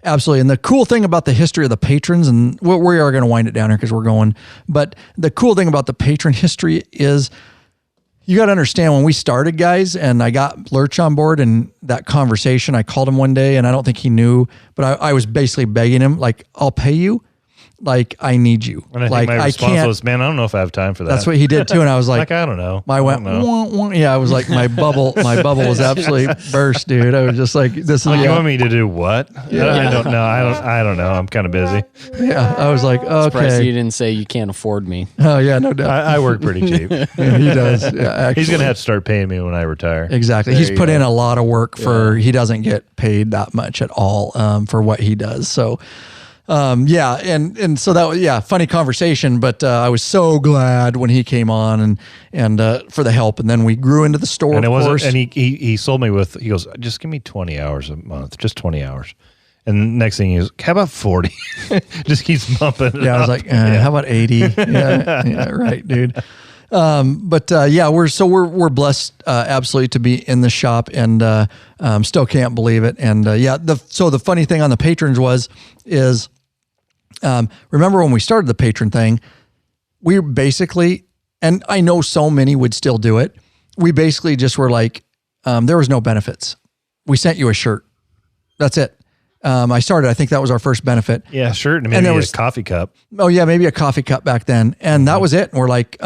absolutely. And the cool thing about the history of the patrons, and we are going to wind it down here because we're going, but the cool thing about the patron history is you got to understand when we started, guys, and I got Lurch on board and that conversation, I called him one day and I don't think he knew, but I was basically begging him, like, I'll pay you. Like, I need you. And I think my response was, man, I don't know if I have time for that. That's what he did too. And I was like, I don't know. I went, wah, wah. Yeah, I was like, my bubble was absolutely burst, dude. I was just like, this is. You want me to do what? Yeah. I don't know. I don't know. I'm kind of busy. Yeah. I was like, okay. Surprised you didn't say you can't afford me. Oh yeah, no doubt. I work pretty cheap. Yeah, he does. Yeah, actually. He's going to have to start paying me when I retire. Exactly. He's put in a lot of work he doesn't get paid that much at all for what he does. So, and so that was, funny conversation, but, I was so glad when he came on and for the help. And then we grew into the store, and it wasn't, course. And he sold me he goes, just give me 20 hours a month, just 20 hours. And next thing is, how about 40? Just keeps bumping it I was like, how about 80? Yeah, right, dude. We're blessed, absolutely to be in the shop and, still can't believe it. And, so the funny thing on the patrons is, remember when we started the patron thing, we basically, and I know so many would still do it. We basically just were like, there was no benefits. We sent you a shirt. That's it. I think that was our first benefit. Yeah, shirt and maybe a coffee cup. Oh yeah, maybe a coffee cup back then. And that was it. And we're like,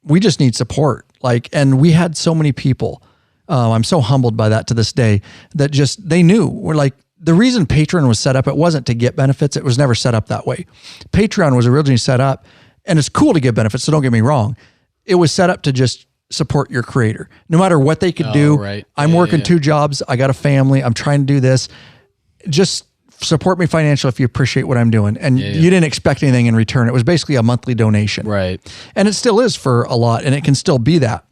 we just need support. And we had so many people. I'm so humbled by that to this day that just, they knew. We're like, the reason Patreon was set up, it wasn't to get benefits. It was never set up that way. Patreon was originally set up, and it's cool to get benefits, so don't get me wrong. It was set up to just support your creator. No matter what they could do. Right. I'm working 2 jobs. I got a family. I'm trying to do this. Just support me financially if you appreciate what I'm doing. And you didn't expect anything in return. It was basically a monthly donation. Right. And it still is for a lot, and it can still be that.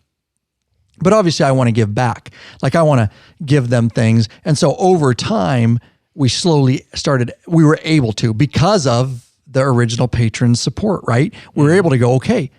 But obviously I want to give back. Like I want to give them things. And so over time, we were able to, because of the original patron support, right? We were able to go, okay,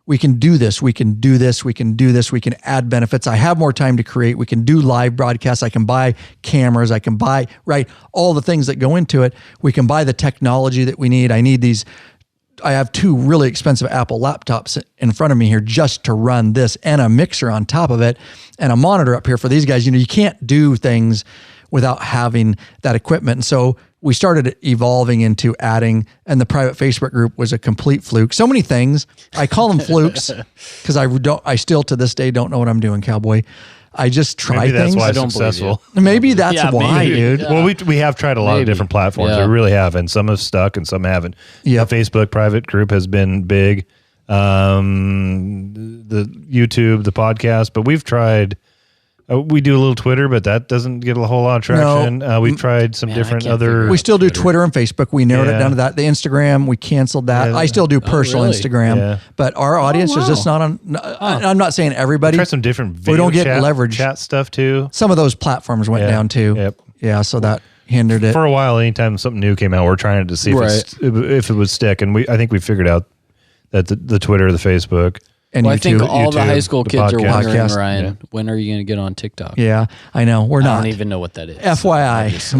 we can do this. We can do this. We can do this. We can add benefits. I have more time to create. We can do live broadcasts. I can buy cameras. I can buy, right? All the things that go into it. We can buy the technology that we need. I have 2 really expensive Apple laptops in front of me here just to run this, and a mixer on top of it, and a monitor up here for these guys. You can't do things without having that equipment. And so we started evolving into adding, and the private Facebook group was a complete fluke. So many things. I call them flukes because I still to this day don't know what I'm doing, cowboy. I just try maybe things. That's why I don't successful. Maybe that's why, dude. Well, we have tried a lot of different platforms. Yeah. We really have, and some have stuck and some haven't. Yep. The Facebook private group has been big. The YouTube, the podcast, but we've tried. We do a little Twitter, but that doesn't get a whole lot of traction. No. We've tried some different other. We still do Twitter and Facebook. We narrowed it down to that. The Instagram, we canceled that. Yeah. I still do personal really? Instagram, Yeah. but our audience is just not on. I'm not saying everybody. Try some different video we don't get leverage. chat stuff too. Some of those platforms went down too. Yep. Yeah, so that hindered it. For a while, anytime something new came out, we're trying to see if it would stick, and I think we figured out that the Twitter, the Facebook. And Well, I think YouTube. all the YouTube, high school the kids are podcast. wondering, Podcast. Ryan, when are you going to get on TikTok? Yeah, I know. We're I not. don't even know what that is. FYI,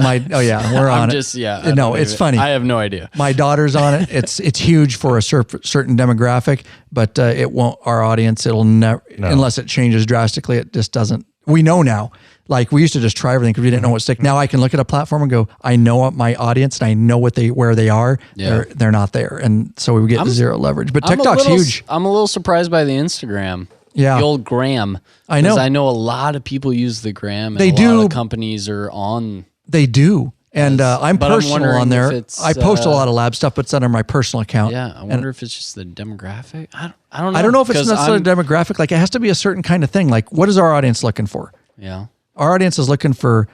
we're on I'm it. just, I No, don't it's even- funny. I have no idea. My daughter's on it. It's huge for a certain demographic, but it won't. Our audience, it'll never unless it changes drastically. It just doesn't. We know now. Like we used to just try everything because we didn't know what stick. Now I can look at a platform and go, I know my audience and I know where they are. Yeah. They're not there, and so we get zero leverage. But I'm a TikTok's little- huge. I'm a little surprised by the Instagram. Yeah. The old gram. I know. 'Cause I know a lot of people use the gram. And They a do. lot of companies are on. They do. And I'm But I'm personal wondering on there. if it's, I post a lot of lab stuff, but it's under my personal account. Yeah. I wonder if it's just the demographic. I don't know. I don't know if it's 'Cause necessarily demographic. Like it has to be a certain kind of thing. Like what is our audience looking for? Yeah. Our audience is looking for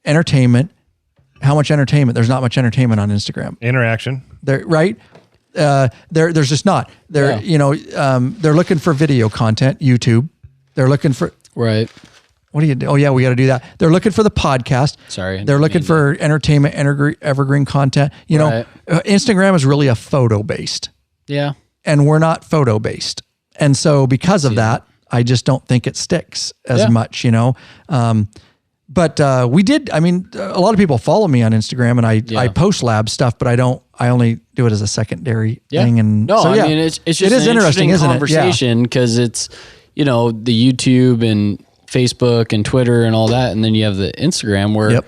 entertainment. How much entertainment? There's not much entertainment on Instagram. Interaction. There, right? There's just not. They're they're looking for video content. YouTube. They're looking for. Right. What do you do? Oh yeah, we got to do that. They're looking for the podcast. Sorry. They're looking for entertainment, evergreen content. You know, Instagram is really a photo based, Yeah. and we're not photo based. And so because of that, I just don't think it sticks as much, you know? But we did, I mean, a lot of people follow me on Instagram and I post lab stuff, but I only do it as a secondary thing. And no, so, I mean, it's just an interesting conversation because it's, you know, the YouTube and Facebook and Twitter and all that. And then you have the Instagram where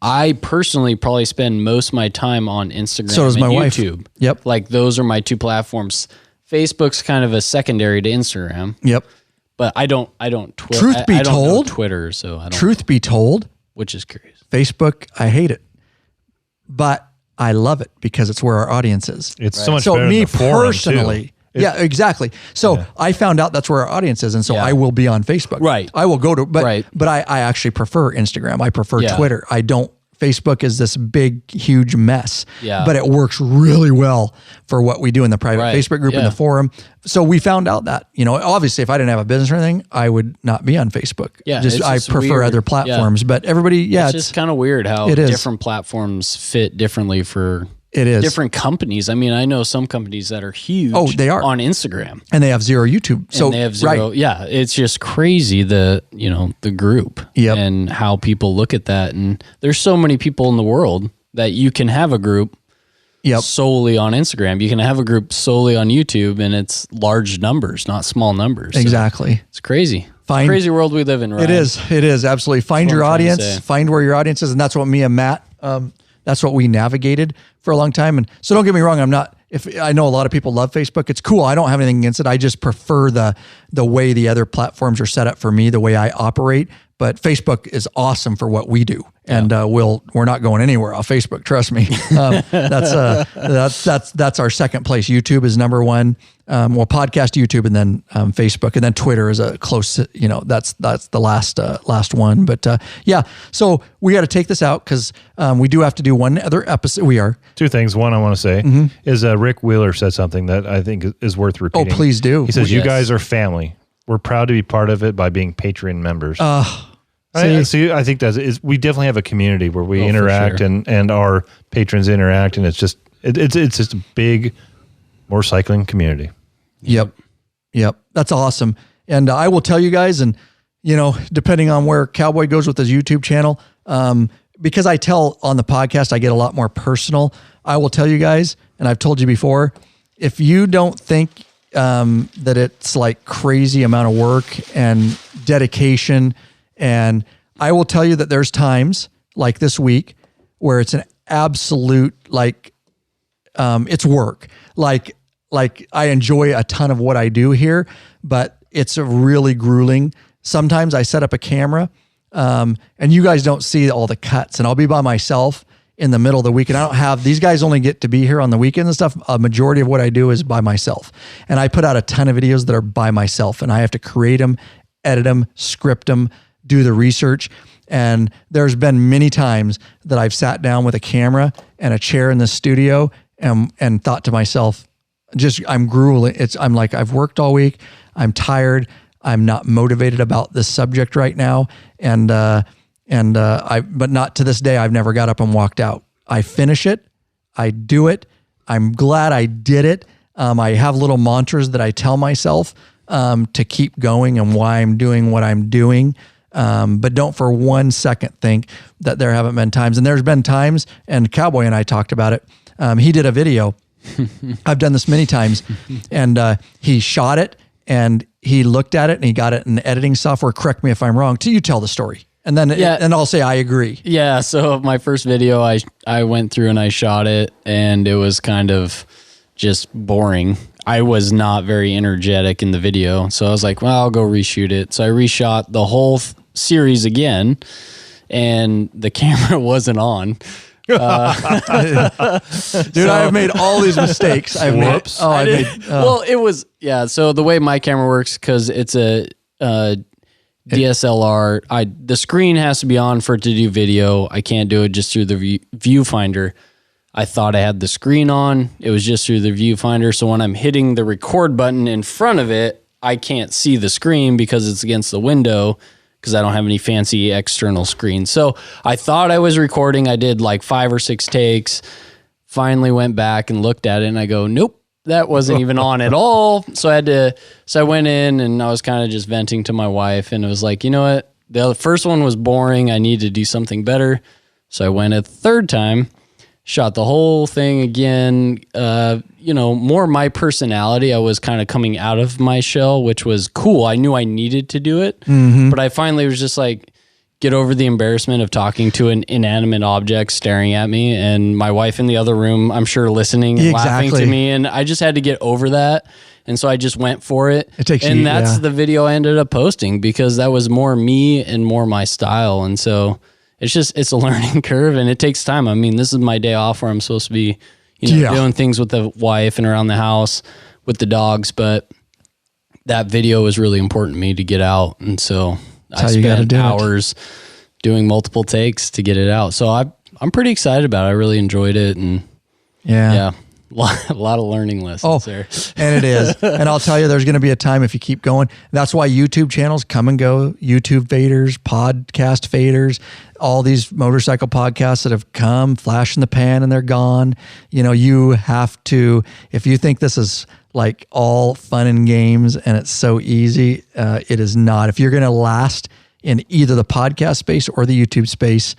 I personally probably spend most of my time on Instagram so does and my wife. YouTube. Yep. Like those are my 2 platforms. Facebook's kind of a secondary to Instagram. Yep. But I don't Truth be I don't know told, Twitter, so I don't Truth be told, which is curious. Facebook, I hate it. But I love it because it's where our audience is. It's so much So better me than the forum, personally, too. yeah, exactly. So I found out that's where our audience is, and so I will be on Facebook. Right. I will go to, but Right. but I actually prefer Instagram. I prefer Yeah. Twitter. I don't. Facebook is this big, huge mess. Yeah. But it works really well for what we do in the private Right. Facebook group and Yeah. the forum. So we found out that, you know, obviously if I didn't have a business or anything, I would not be on Facebook. Yeah, Just it's I just prefer weird. other platforms. But everybody, It's just kind of weird how it is. different platforms fit differently for it is. different companies. I mean, I know some companies that are huge they are. on Instagram. And they have zero YouTube. So And they have zero. right. Yeah, it's just crazy the group Yep. and how people look at that. And there's so many people in the world that you can have a group Yep. solely on Instagram. You can have a group solely on YouTube, and it's large numbers, not small numbers. So Exactly. it's crazy. Fine. It's a crazy world we live in, right? It is. It is absolutely. Find That's your what I'm trying to audience. say. Find where your audience is, and that's what me and Matt. That's what we navigated for a long time. And so, don't get me wrong. I'm not. If I know a lot of people love Facebook, it's cool. I don't have anything against it. I just prefer the way the other platforms are set up for me, the way I operate. But Facebook is awesome for what we do, and we're not going anywhere off Facebook. Trust me. That's our second place. YouTube is number 1. podcast, YouTube, and then Facebook, and then Twitter is a close. That's the last one. But yeah, so we got to take this out because we do have to do one other episode. We are two things. One I want to say is Rick Wheeler said something that I think is worth repeating. Oh, please do. He says, "You guys are family. We're proud to be part of it by being Patreon members." See, I think we definitely have a community where we interact and our patrons interact, and it's just a big motorcycling community. Yep. That's awesome. And I will tell you guys, and depending on where Cowboy goes with his YouTube channel, because I tell on the podcast, I get a lot more personal. I will tell you guys, and I've told you before, if you don't think that it's like crazy amount of work and dedication, and I will tell you that there's times like this week where it's an absolute it's work. Like I enjoy a ton of what I do here, but it's really grueling. Sometimes I set up a camera, and you guys don't see all the cuts, and I'll be by myself in the middle of the week. And I don't have, these guys only get to be here on the weekends and stuff. A majority of what I do is by myself. And I put out a ton of videos that are by myself, and I have to create them, edit them, script them, do the research. And there's been many times that I've sat down with a camera and a chair in the studio and thought to myself, I'm grueling. I'm like, I've worked all week. I'm tired. I'm not motivated about this subject right now. But not to this day, I've never got up and walked out. I finish it. I do it. I'm glad I did it. I have little mantras that I tell myself to keep going and why I'm doing what I'm doing. But don't for 1 second think that there haven't been times. And there's been times, and Cowboy and I talked about it. He did a video. I've done this many times, and he shot it, and he looked at it, and he got it in editing software. Correct me if I'm wrong. You tell the story, and then and I'll say I agree. Yeah. So my first video, I went through and I shot it, and it was kind of just boring. I was not very energetic in the video, so I was like, well, I'll go reshoot it. So I reshot the whole series again, and the camera wasn't on. Dude, I have made all these mistakes. Well, it was, so the way my camera works, because it's a DSLR, the screen has to be on for it to do video. I can't do it just through the viewfinder. I thought I had the screen on. It was just through the viewfinder. So when I'm hitting the record button in front of it, I can't see the screen because it's against the window, because I don't have any fancy external screens. So I thought I was recording. I did like 5 or 6 takes, finally went back and looked at it, and I go, nope, that wasn't even on at all. So I went in, and I was kind of just venting to my wife, and it was like, you know what? The first one was boring. I need to do something better. So I went a third time, shot the whole thing again, more my personality. I was kind of coming out of my shell, which was cool. I knew I needed to do it, but I finally was just like, get over the embarrassment of talking to an inanimate object staring at me, and my wife in the other room, I'm sure, listening and laughing to me. And I just had to get over that. And so I just went for it. That's the video I ended up posting, because that was more me and more my style. And so it's a learning curve, and it takes time. I mean, this is my day off where I'm supposed to be, doing things with the wife and around the house with the dogs. But that video was really important to me to get out. And so I spent hours doing multiple takes to get it out. So I'm pretty excited about it. I really enjoyed it. And a lot of learning lessons there. And it is. And I'll tell you, there's going to be a time if you keep going. That's why YouTube channels come and go. YouTube faders, podcast faders, all these motorcycle podcasts that have come, flash in the pan, and they're gone. You have to, if you think this is like all fun and games and it's so easy, it is not. If you're going to last in either the podcast space or the YouTube space,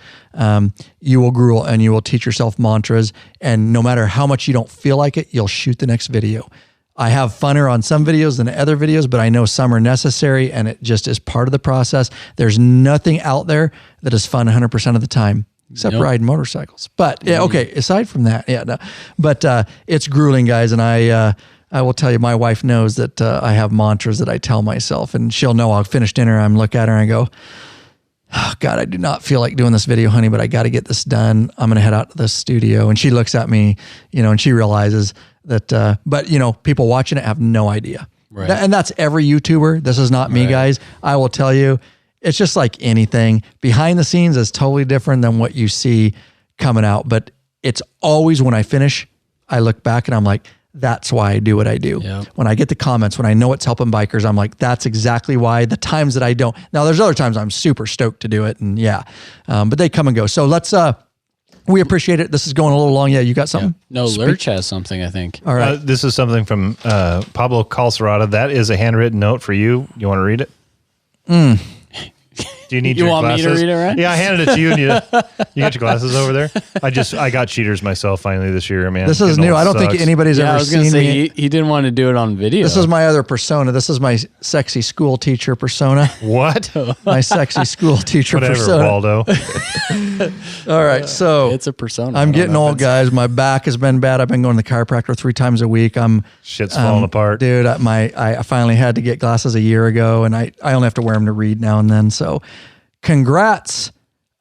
you will gruel, and you will teach yourself mantras. And no matter how much you don't feel like it, you'll shoot the next video. I have funner on some videos than other videos, but I know some are necessary, and it just is part of the process. There's nothing out there that is fun 100% of the time, except riding motorcycles. But aside from that, but it's grueling, guys. And I will tell you, my wife knows that I have mantras that I tell myself, and she'll know I'll finish dinner. I'm look at her and I go, oh God, I do not feel like doing this video, honey, but I got to get this done. I'm going to head out to the studio. And she looks at me, and she realizes that, but people watching it have no idea. Right. And that's every YouTuber. This is not me, guys. I will tell you, it's just like anything. Behind the scenes is totally different than what you see coming out. But it's always when I finish, I look back and I'm like, that's why I do what I do. Yep. When I get the comments, when I know it's helping bikers, I'm like, that's exactly why. The times that I don't. Now, there's other times I'm super stoked to do it. And but they come and go. So let's, we appreciate it. This is going a little long. Yeah, you got something? No, Lurch has something, I think. All right. This is something from Pablo Calcerada. That is a handwritten note for you. You want to read it? Do you need You your want me glasses? to read it, right? Yeah, I handed it to you. And you got your glasses over there? I got cheaters myself finally this year, man. This is Getting new. old I don't sucks. think anybody's Yeah, I ever was going to seen say, me. he didn't want to do it on video. This is my other persona. This is my sexy school teacher persona. What? My sexy school teacher Whatever, persona. Waldo. All right, so It's a persona. I'm I don't getting know if old, guys. My back has been bad. I've been going to the chiropractor 3 times a week. Shit's falling apart. Dude, I finally had to get glasses a year ago, and I only have to wear them to read now and then. So congrats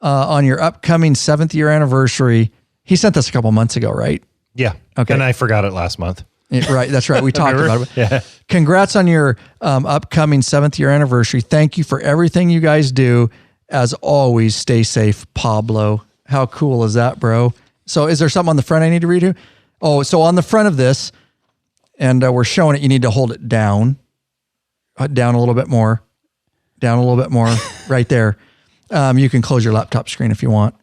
on your upcoming 7th year anniversary. He sent this a couple months ago, right? Yeah. Okay. And I forgot it last month. Right. That's right. We talked Remember? about it. Yeah. Congrats on your upcoming 7th year anniversary. Thank you for everything you guys do. As always, stay safe, Pablo. How cool is that, bro? So is there something on the front I need to read here? Oh, so on the front of this, and we're showing it, you need to hold it down. Down a little bit more. Down a little bit more. Right there. You can close your laptop screen if you want.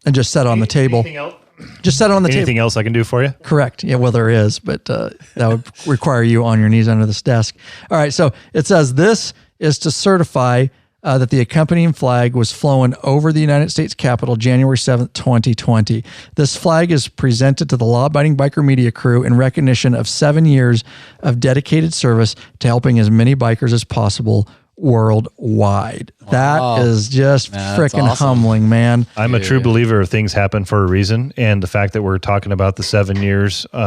And just set it on the table. Anything else? Just set it on the table. Anything else I can do for you? Correct. Yeah, well, there is, but that would require you on your knees under this desk. All right, so it says this is to certify that the accompanying flag was flown over the United States Capitol January 7th, 2020. This flag is presented to the Law-Abiding Biker Media crew in recognition of 7 years of dedicated service to helping as many bikers as possible worldwide. Wow. That is just freaking awesome. Humbling, man. I'm a true believer of things happen for a reason, and the fact that we're talking about the 7 years right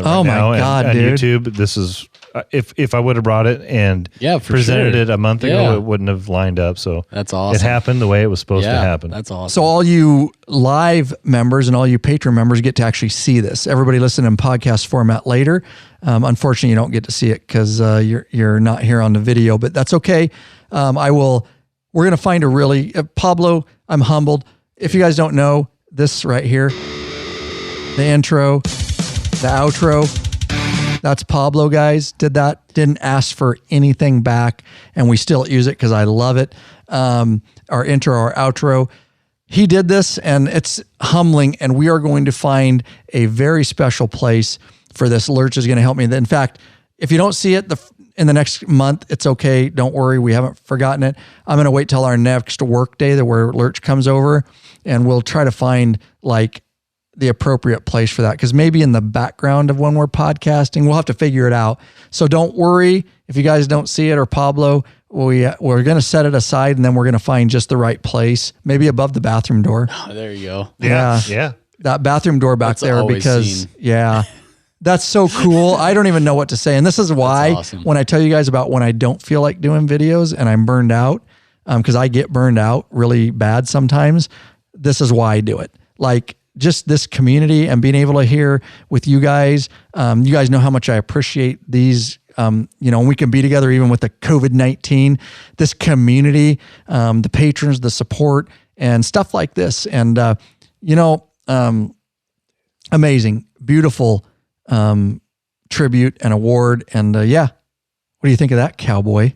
now on YouTube, this is if I would have brought it and presented it a month ago, it wouldn't have lined up. So that's awesome. It happened the way it was supposed to happen. That's awesome. So all you live members and all you Patreon members get to actually see this. Everybody listening in podcast format later. Unfortunately, you don't get to see it because you're not here on the video, but that's okay. We're going to find a really Pablo. I'm humbled. If you guys don't know this right here, the intro, the outro, that's Pablo, guys. Didn't ask for anything back, and we still use it because I love it. Our intro, our outro. He did this, and it's humbling, and we are going to find a very special place for this. Lurch is going to help me. In fact, if you don't see it in the next month, it's okay. Don't worry. We haven't forgotten it. I'm going to wait till our next work day where Lurch comes over, and we'll try to find like the appropriate place for that. Because maybe in the background of when we're podcasting, we'll have to figure it out. So don't worry if you guys don't see it, or Pablo, we're going to set it aside, and then we're going to find just the right place, maybe above the bathroom door. Oh, there you go. Yeah. That bathroom door back there, because seen. That's so cool. I don't even know what to say. And this is why when I tell you guys about when I don't feel like doing videos and I'm burned out, because I get burned out really bad sometimes, this is why I do it. Like just this community and being able to hear with you guys. You guys know how much I appreciate these, we can be together even with the COVID-19, this community, the patrons, the support and stuff like this. And, amazing, beautiful, tribute and award. And what do you think of that, cowboy?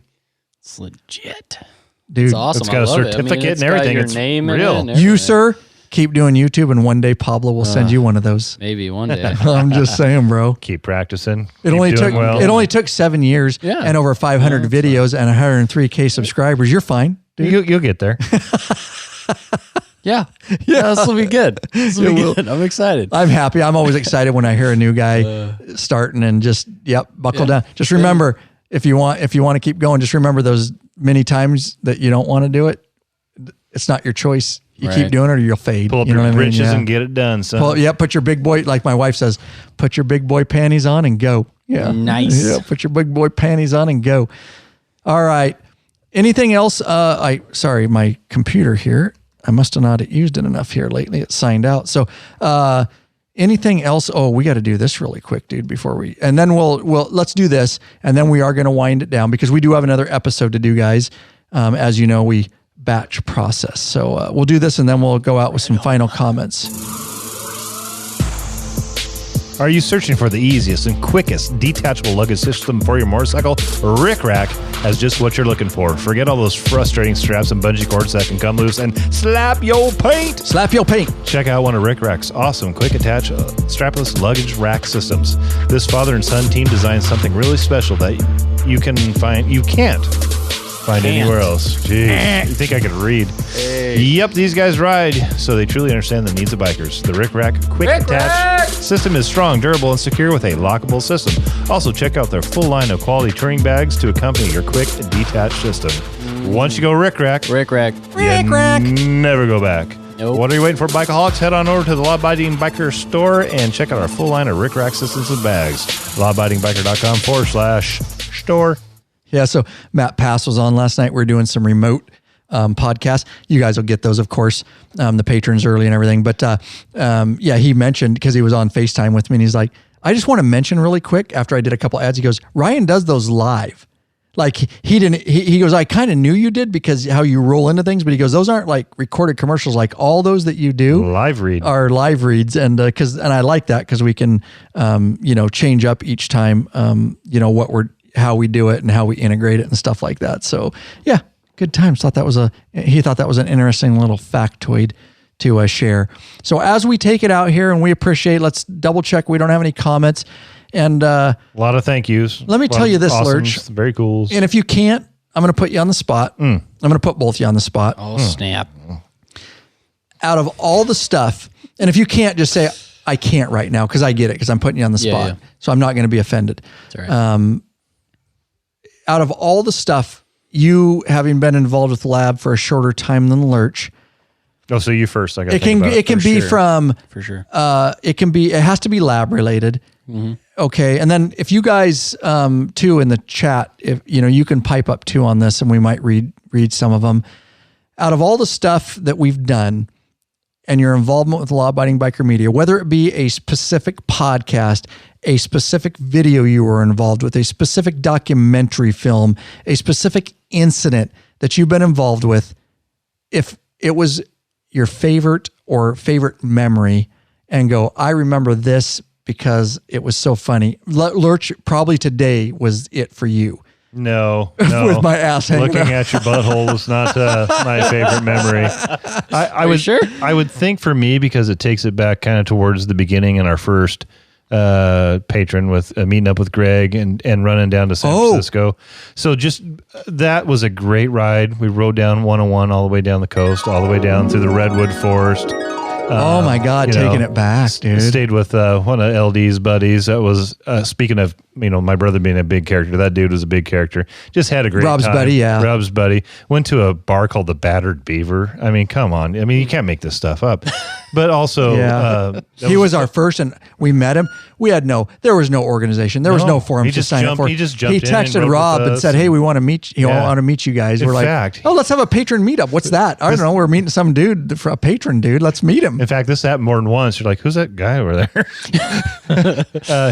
It's legit. Dude, it's awesome. It's got a certificate and everything. Got your it's name real. in it and you, sir, keep doing YouTube, and one day Pablo will send you one of those. Maybe one day. I'm just saying, bro. Keep practicing. It only took 7 years and over 500 videos and 103K subscribers. You're fine, dude. You'll get there. Yeah, this will be good. This will be good. I'm excited. I'm happy. I'm always excited when I hear a new guy starting and just buckle down. Just remember, if you want to keep going, just remember those many times that you don't want to do it. It's not your choice. You keep doing it or you'll fade. Pull up your britches and get it done, son. Put your big boy, like my wife says, put your big boy panties on and go. Yeah. Nice. Yeah, put your big boy panties on and go. All right. Anything else? Sorry, my computer here. I must have not used it enough here lately. It signed out. So anything else? Oh, we got to do this really quick, dude, before and then we'll let's do this. And then we are going to wind it down because we do have another episode to do, guys. As you know, we batch process. So we'll do this and then we'll go out with some final comments. Are you searching for the easiest and quickest detachable luggage system for your motorcycle? Rick Rack has just what you're looking for. Forget all those frustrating straps and bungee cords that can come loose and slap your paint. Slap your paint. Check out one of Rick Rack's awesome quick attach strapless luggage rack systems. This father and son team designed something really special that you can't find anywhere else. Jeez, you think I could read? Hey. Yep, these guys ride, so they truly understand the needs of bikers. The Rick Rack quick attach system is strong, durable, and secure with a lockable system. Also, check out their full line of quality touring bags to accompany your quick detach system. Once you go Rick Rack, you never go back. Nope. What are you waiting for, Bikeaholics? Head on over to the Law-Abiding Biker store and check out our full line of Rick Rack systems and bags. lawabidingbiker.com/store. Yeah, so Matt Pass was on last night. We're doing some remote podcasts. You guys will get those, of course, the patrons early and everything. But yeah, he mentioned, because he was on FaceTime with me, and he's like, I just want to mention really quick, after I did a couple ads, he goes, Ryan does those live. Like he goes, I kind of knew you did because how you roll into things, but he goes, those aren't like recorded commercials. Like all those that you do live read are live reads. And I like that because we can, change up each time, how we do it and how we integrate it and stuff like that. So yeah, good times. He thought that was an interesting little factoid to share. So as we take it out here, and we appreciate, let's double check we don't have any comments. And a lot of thank yous. Let me tell you this, Lurch. Very cool. And if you can't, I'm going to put you on the spot. I'm going to put both of you on the spot. Oh, snap. Out of all the stuff, and if you can't, just say, I can't right now, because I get it, because I'm putting you on the spot. Yeah. So I'm not going to be offended. That's all right. Out of all the stuff, you having been involved with Lab for a shorter time than Lurch. Oh, so you first. I got it can be from for sure. It has to be Lab related. Mm-hmm. Okay, and then if you guys too in the chat, if you can pipe up too on this, and we might read some of them. Out of all the stuff that we've done, and your involvement with Law-Abiding Biker Media, whether it be a specific podcast, a specific video you were involved with, a specific documentary film, a specific incident that you've been involved with, if it was your favorite or favorite memory, and go, I remember this because it was so funny. Lurch, probably today was it for you. No. With my ass hanging Looking out. at your butthole is not my favorite memory. I would think for me, because it takes it back kind of towards the beginning in our first patron with meeting up with Greg and running down to San Francisco. So just that was a great ride. We rode down 101 all the way down the coast, all the way down through the Redwood Forest. Oh my God, taking it back, dude. Stayed with one of LD's buddies. That was, speaking of, my brother being a big character, that dude was a big character. Just had a great Rob's time. buddy, yeah. Rob's buddy. Went to a bar called the Battered Beaver. I mean, come on. I mean, you can't make this stuff up. But also... he was our first, and we met him. There was no organization. There was no forum to sign up for. He just jumped in. He texted Rob and said, hey, we want to meet you. I want to meet you guys. We're like, let's have a patron meetup. What's that? I don't know. We're meeting some dude, a patron dude. Let's meet him. In fact, this happened more than once. You're like, who's that guy over there?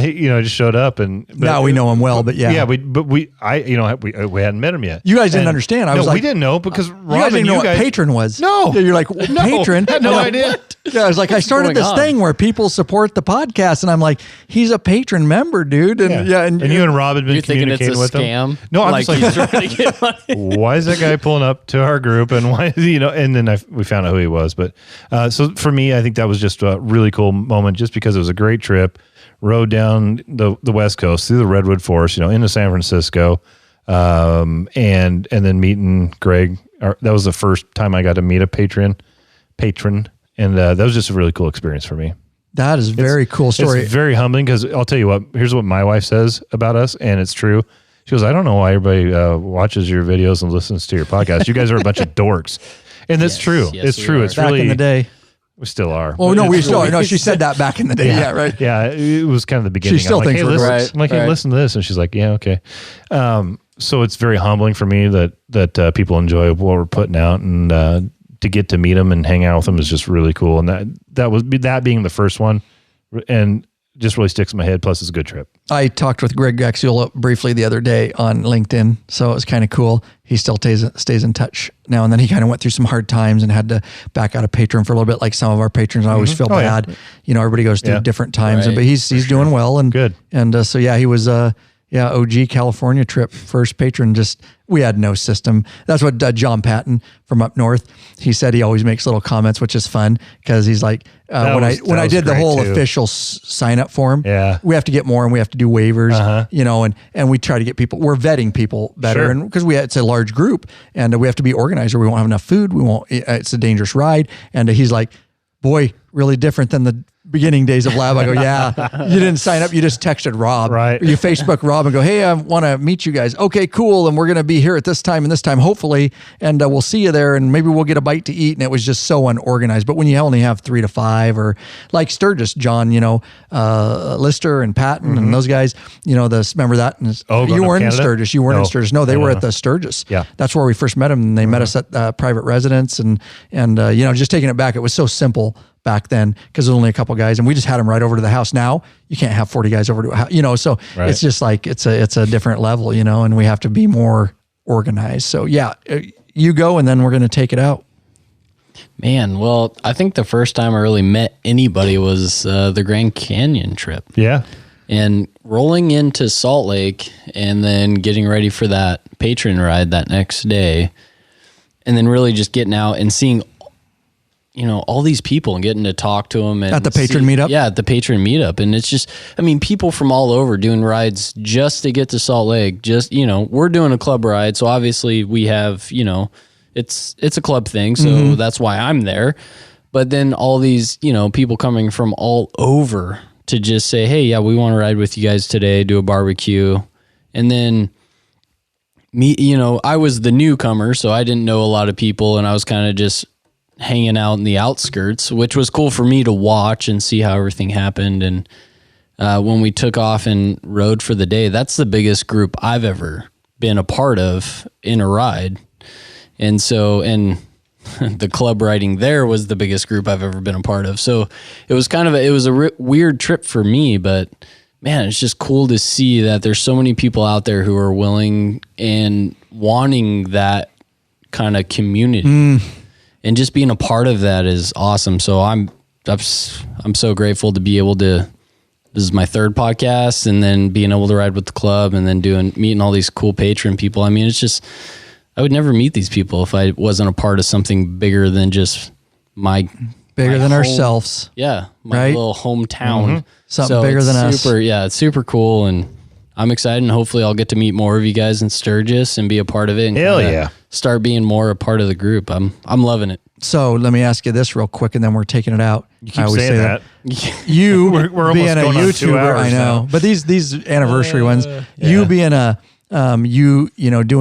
He just showed up, and now we know him well. But yeah, we hadn't met him yet. You guys didn't understand. We didn't know because Rob you guys didn't know what patron was. No, you're like patron. I had no idea. Yeah, I was like, I started this thing where people support the podcast, and I'm like, he's a patron member, dude. And and you and Rob had been communicating with scam? him. No, I'm like just like, trying to get money. Why is that guy pulling up to our group? And why, and then we found out who he was. But so for me, I think that was just a really cool moment, just because it was a great trip. Rode down the West Coast through the Redwood Forest, into San Francisco, and then meeting Greg. That was the first time I got to meet a patron, and that was just a really cool experience for me. That is a very cool story. It's very humbling, because I'll tell you what, here's what my wife says about us, and it's true. She goes, I don't know why everybody watches your videos and listens to your podcast. You guys are a bunch of dorks. And that's true. Yes, it's true. It's back really, in the day. We still are. Oh, no, we still are. No, she said that back in the day. Yeah, right. Yeah, it was kind of the beginning. She still thinks we're right. I'm like, hey, listen to this. And she's like, yeah, okay. So it's very humbling for me that people enjoy what we're putting out, and to get to meet them and hang out with them is just really cool. And that being the first one, and just really sticks in my head. Plus, it's a good trip. I talked with Greg Gaxiola briefly the other day on LinkedIn, so it was kind of cool. He still stays in touch now and then. He kind of went through some hard times and had to back out of Patreon for a little bit, like some of our patrons. I always feel bad. Yeah. Everybody goes through different times, but he's doing well and good. And so he was OG California trip, first patron. Just we had no system. That's what John Patton from up north. He said he always makes little comments, which is fun because he's like when I did the whole official sign up form. Yeah, we have to get more and we have to do waivers. And we try to get people. We're vetting people better, and because it's a large group and we have to be organized or we won't have enough food. We won't. It's a dangerous ride. And he's like, boy, really different than the beginning days of Lab. I go, yeah, you didn't sign up. You just texted Rob. Right. Or you Facebook Rob and go, hey, I want to meet you guys. Okay, cool. And we're going to be here at this time and this time, hopefully. And we'll see you there and maybe we'll get a bite to eat. And it was just so unorganized. But when you only have 3 to 5 or like Sturgis, John, Lister and Patton and those guys, remember that? You weren't in Sturgis. You weren't in Sturgis. No, they were at the Sturgis. Yeah. That's where we first met them. And they met us at private residence and just taking it back. It was so simple back then because there was only a couple guys and we just had them right over to the house. Now you can't have 40 guys over to a house, so it's just like it's a different level, and we have to be more organized. So you go and then we're going to take it out. Man, well, I think the first time I really met anybody was the Grand Canyon trip. Yeah. And rolling into Salt Lake and then getting ready for that patron ride that next day and then really just getting out and seeing all these people and getting to talk to them. And at the patron meetup? Yeah, at the patron meetup. And it's just, people from all over doing rides just to get to Salt Lake. Just, we're doing a club ride. So obviously we have, it's a club thing. So that's why I'm there. But then all these, people coming from all over to just say, hey, yeah, we want to ride with you guys today, do a barbecue. And then me, I was the newcomer, so I didn't know a lot of people and I was kind of just hanging out in the outskirts, which was cool for me to watch and see how everything happened. And when we took off and rode for the day, that's the biggest group I've ever been a part of in a ride. And so, the club riding there was the biggest group I've ever been a part of. So it was a weird trip for me, but man, it's just cool to see that there's so many people out there who are willing and wanting that kind of community. And just being a part of that is awesome. So I'm so grateful to be able to. This is my third podcast, and then being able to ride with the club, and then meeting all these cool patron people. It's just I would never meet these people if I wasn't a part of something bigger than just bigger than ourselves. Yeah, my little hometown. Something bigger than us. Yeah, it's super cool, and I'm excited. And hopefully, I'll get to meet more of you guys in Sturgis and be a part of it. And hell yeah. Start being more a part of the group. I'm loving it. So let me ask you this real quick, and then we're taking it out. You keep saying that. You we're being almost a going YouTuber, on 2 hours I know, now. but these anniversary ones, you being a doing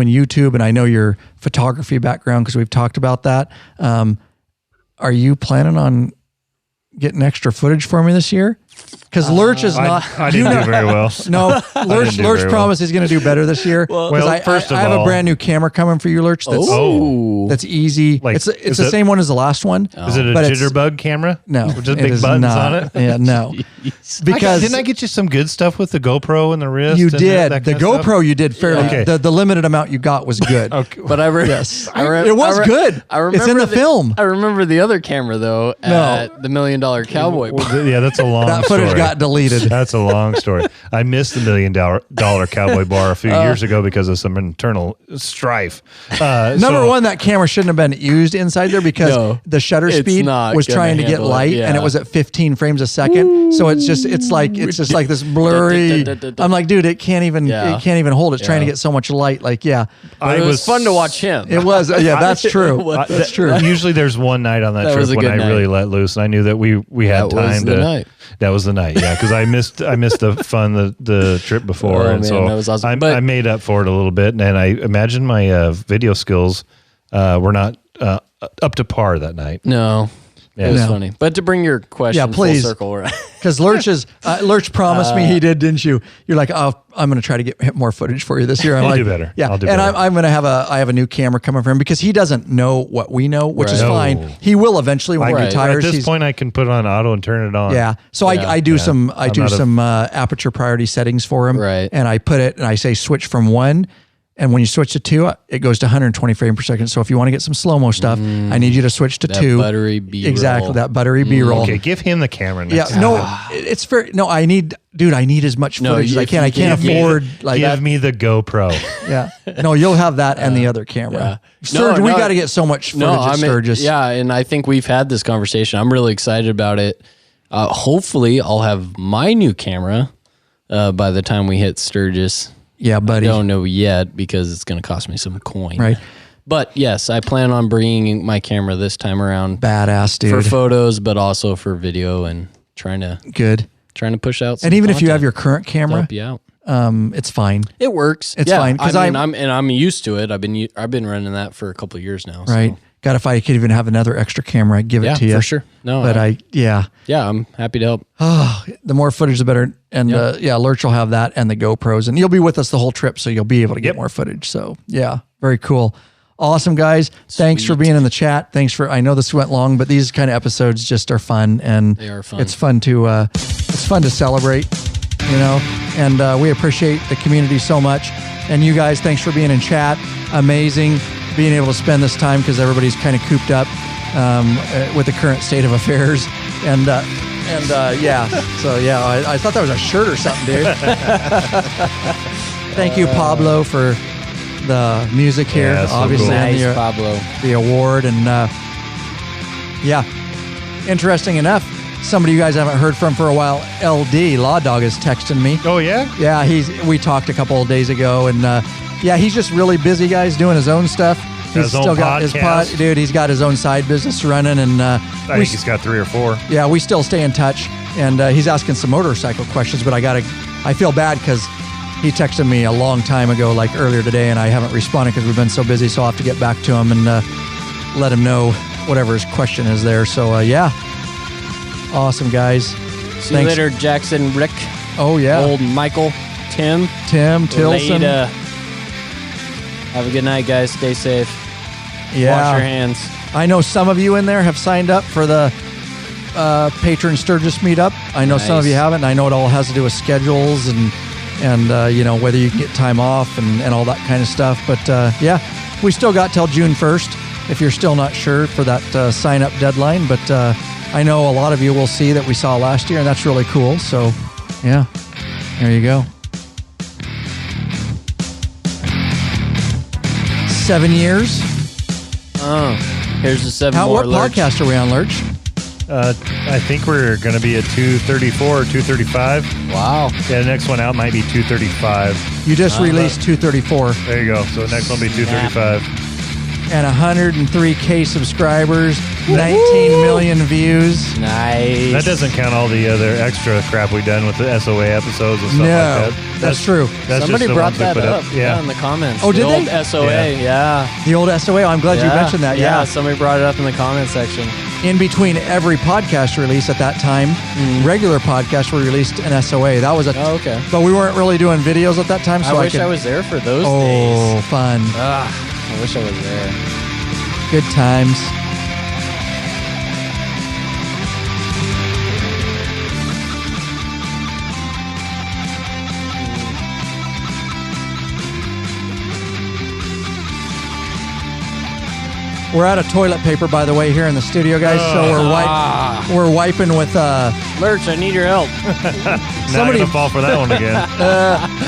YouTube, and I know your photography background because we've talked about that. Are you planning on getting extra footage for me this year? Because Lurch is not. I didn't do very well. No, Lurch promised he's going to do better this year. First of all, I have a brand new camera coming for you, Lurch. That's easy. Like, it's the same one as the last one. Is it a jitterbug camera? No, with just big buttons on it. Yeah, no. Because didn't I get you some good stuff with the GoPro and the wrist? You did. The GoPro you did fairly. Okay. The limited amount you got was good. Okay. But it was good. It's in the film. I remember the other camera though. At the $1 Million Cowboy. Yeah, that's a long. That footage got deleted. That's a long story. I missed the $1 Million Cowboy bar a few years ago because of some internal strife. Number one, that camera shouldn't have been used inside there because the shutter speed was trying to get light, and it was at 15 frames a second. So it's just like this blurry. I'm like, dude, it can't even hold. It's trying to get so much light. Like, it was fun to watch him. It was. Yeah, that's true. That's true. Usually there's one night on that trip when I really let loose, and I knew that we had time to. That was the night, yeah, because I missed the fun the trip before, and so that was awesome. I made up for it a little bit, and I imagine my video skills were not up to par that night. No, It was No. funny. But to bring your question please. full circle, right? Because Lurch promised me he did, didn't you? You're like, oh, I'm going to try to get more footage for you this year. I'm You'll like, do better. Yeah, I'll do and better. I'm going to have I have a new camera coming for him because he doesn't know what we know, which is Right. fine. No. He will eventually when he Right. retires. At this point, I can put it on auto and turn it on. Yeah. So I do some aperture priority settings for him. Right. And I put it and I say switch from 1. And when you switch to 2, it goes to 120 frames per second. So if you want to get some slow-mo stuff, I need you to switch to That 2. buttery B-roll. Exactly, that buttery B-roll. Okay, give him the camera Yeah, next time. no, it's fair. No, I need as much No, footage as I if can. you I can't give me afford like Give that. me the GoPro. Yeah. No, you'll have that and the other camera. Sturgis, we got to get so much footage of Sturgis. Yeah, and I think we've had this conversation. I'm really excited about it. Hopefully, I'll have my new camera by the time we hit Sturgis. Yeah, buddy. I don't know yet because it's going to cost me some coin. Right. But yes, I plan on bringing my camera this time around Badass, dude. for photos, but also for video and trying to Good. push out. Some And even if you content have your current to camera, help you out. it's fine. It works. It's fine, 'cause I'm used to it. I've been running that for a couple of years now. Right. So. God, if I could even have another extra camera, I'd give Yeah, it to you. for sure. No, But yeah, I'm happy to help. the more footage, the better. And Lurch will have that and the GoPros. And you'll be with us the whole trip, so you'll be able to get more footage. So, yeah, very cool. Awesome, guys. Thanks for being in the chat. I know this went long, but these kind of episodes just are fun. And They are fun. It's fun to celebrate, and we appreciate the community so much. And you guys, thanks for being in chat. Amazing being able to spend this time because everybody's kind of cooped up with the current state of affairs. And I thought that was a shirt or something, dude. Thank you, Pablo, for the music here. Yeah, so obviously, cool. and Nice, Pablo. the award. And interesting enough, somebody you guys haven't heard from for a while, LD, Law Dog, is texting me. Oh, yeah? Yeah, we talked a couple of days ago, and he's just really busy, guys, doing his own stuff. He's His own still got his podcast. dude. He's got his own side business running, and I think he's got 3 or 4. yeah, we still stay in touch. And he's asking some motorcycle questions, but I feel bad because he texted me a long time ago, like earlier today, and I haven't responded because we've been so busy. So I'll have to get back to him and let him know whatever his question is there. So awesome, guys. See you later, Jackson, Rick, Oh yeah, old Michael, Tim, Tilson. Leda. Have a good night, guys. Stay safe. Yeah, Wash your hands. I know some of you in there have signed up for the Patron Sturgis meetup. I know some of Nice. you haven't. And I know it all has to do with schedules and whether you can get time off and all that kind of stuff. But we still got till June 1st if you're still not sure for that sign up deadline. But I know a lot of you will see that we saw last year, and that's really cool. So yeah, there you go. 7 years. Oh, here's the 7 more. What Lurch. podcast are we on, Lurch? I think we're going to be at 234 or 235. Wow. Yeah, the next one out might be 235. You just released 234 There you go. So the next one will be 235. and 103K subscribers, 19 million views. Nice. That doesn't count all the other extra crap we've done with the SOA episodes and stuff No, like that. that's true. That's Somebody just the brought ones we that put up. Yeah. In the comments. Oh, did the they? old SOA. Yeah. The old SOA. I'm glad you mentioned that. Yeah. Somebody brought it up in the comment section. In between every podcast release at that time, regular podcasts were released in SOA. That was Oh, okay. But we weren't really doing videos at that time, so I wish could, I was there for those Oh, days. fun. I wish I was there. Good times. We're out of toilet paper, by the way, here in the studio, guys. So we're wiping with Lurch, I need your help. Not Somebody- going to fall for that one again.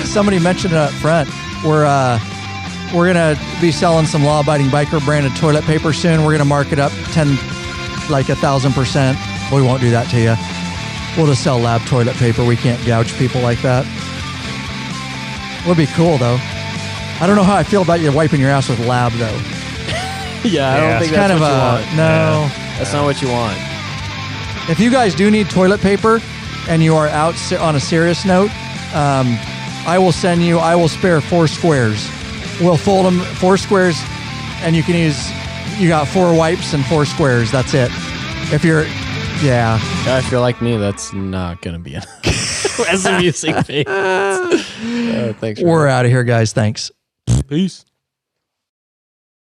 somebody mentioned it up front. We're gonna be selling some law-abiding biker branded toilet paper soon. We're gonna mark it up 1,000%. We won't do that to you. We'll just sell lab toilet paper. We can't gouge people like that. Would be cool though. I don't know how I feel about you wiping your ass with lab though. Yeah, I don't Yeah, think it's that's kind what of you a want. no. That's not what you want. If you guys do need toilet paper and you are out on a serious note, I will spare 4 squares. We'll fold them 4 squares and you got 4 wipes and 4 squares. That's it. If you're, yeah. I feel like me, that's not going to be as amusing. Thanks. We're out of here, guys. Thanks. Peace.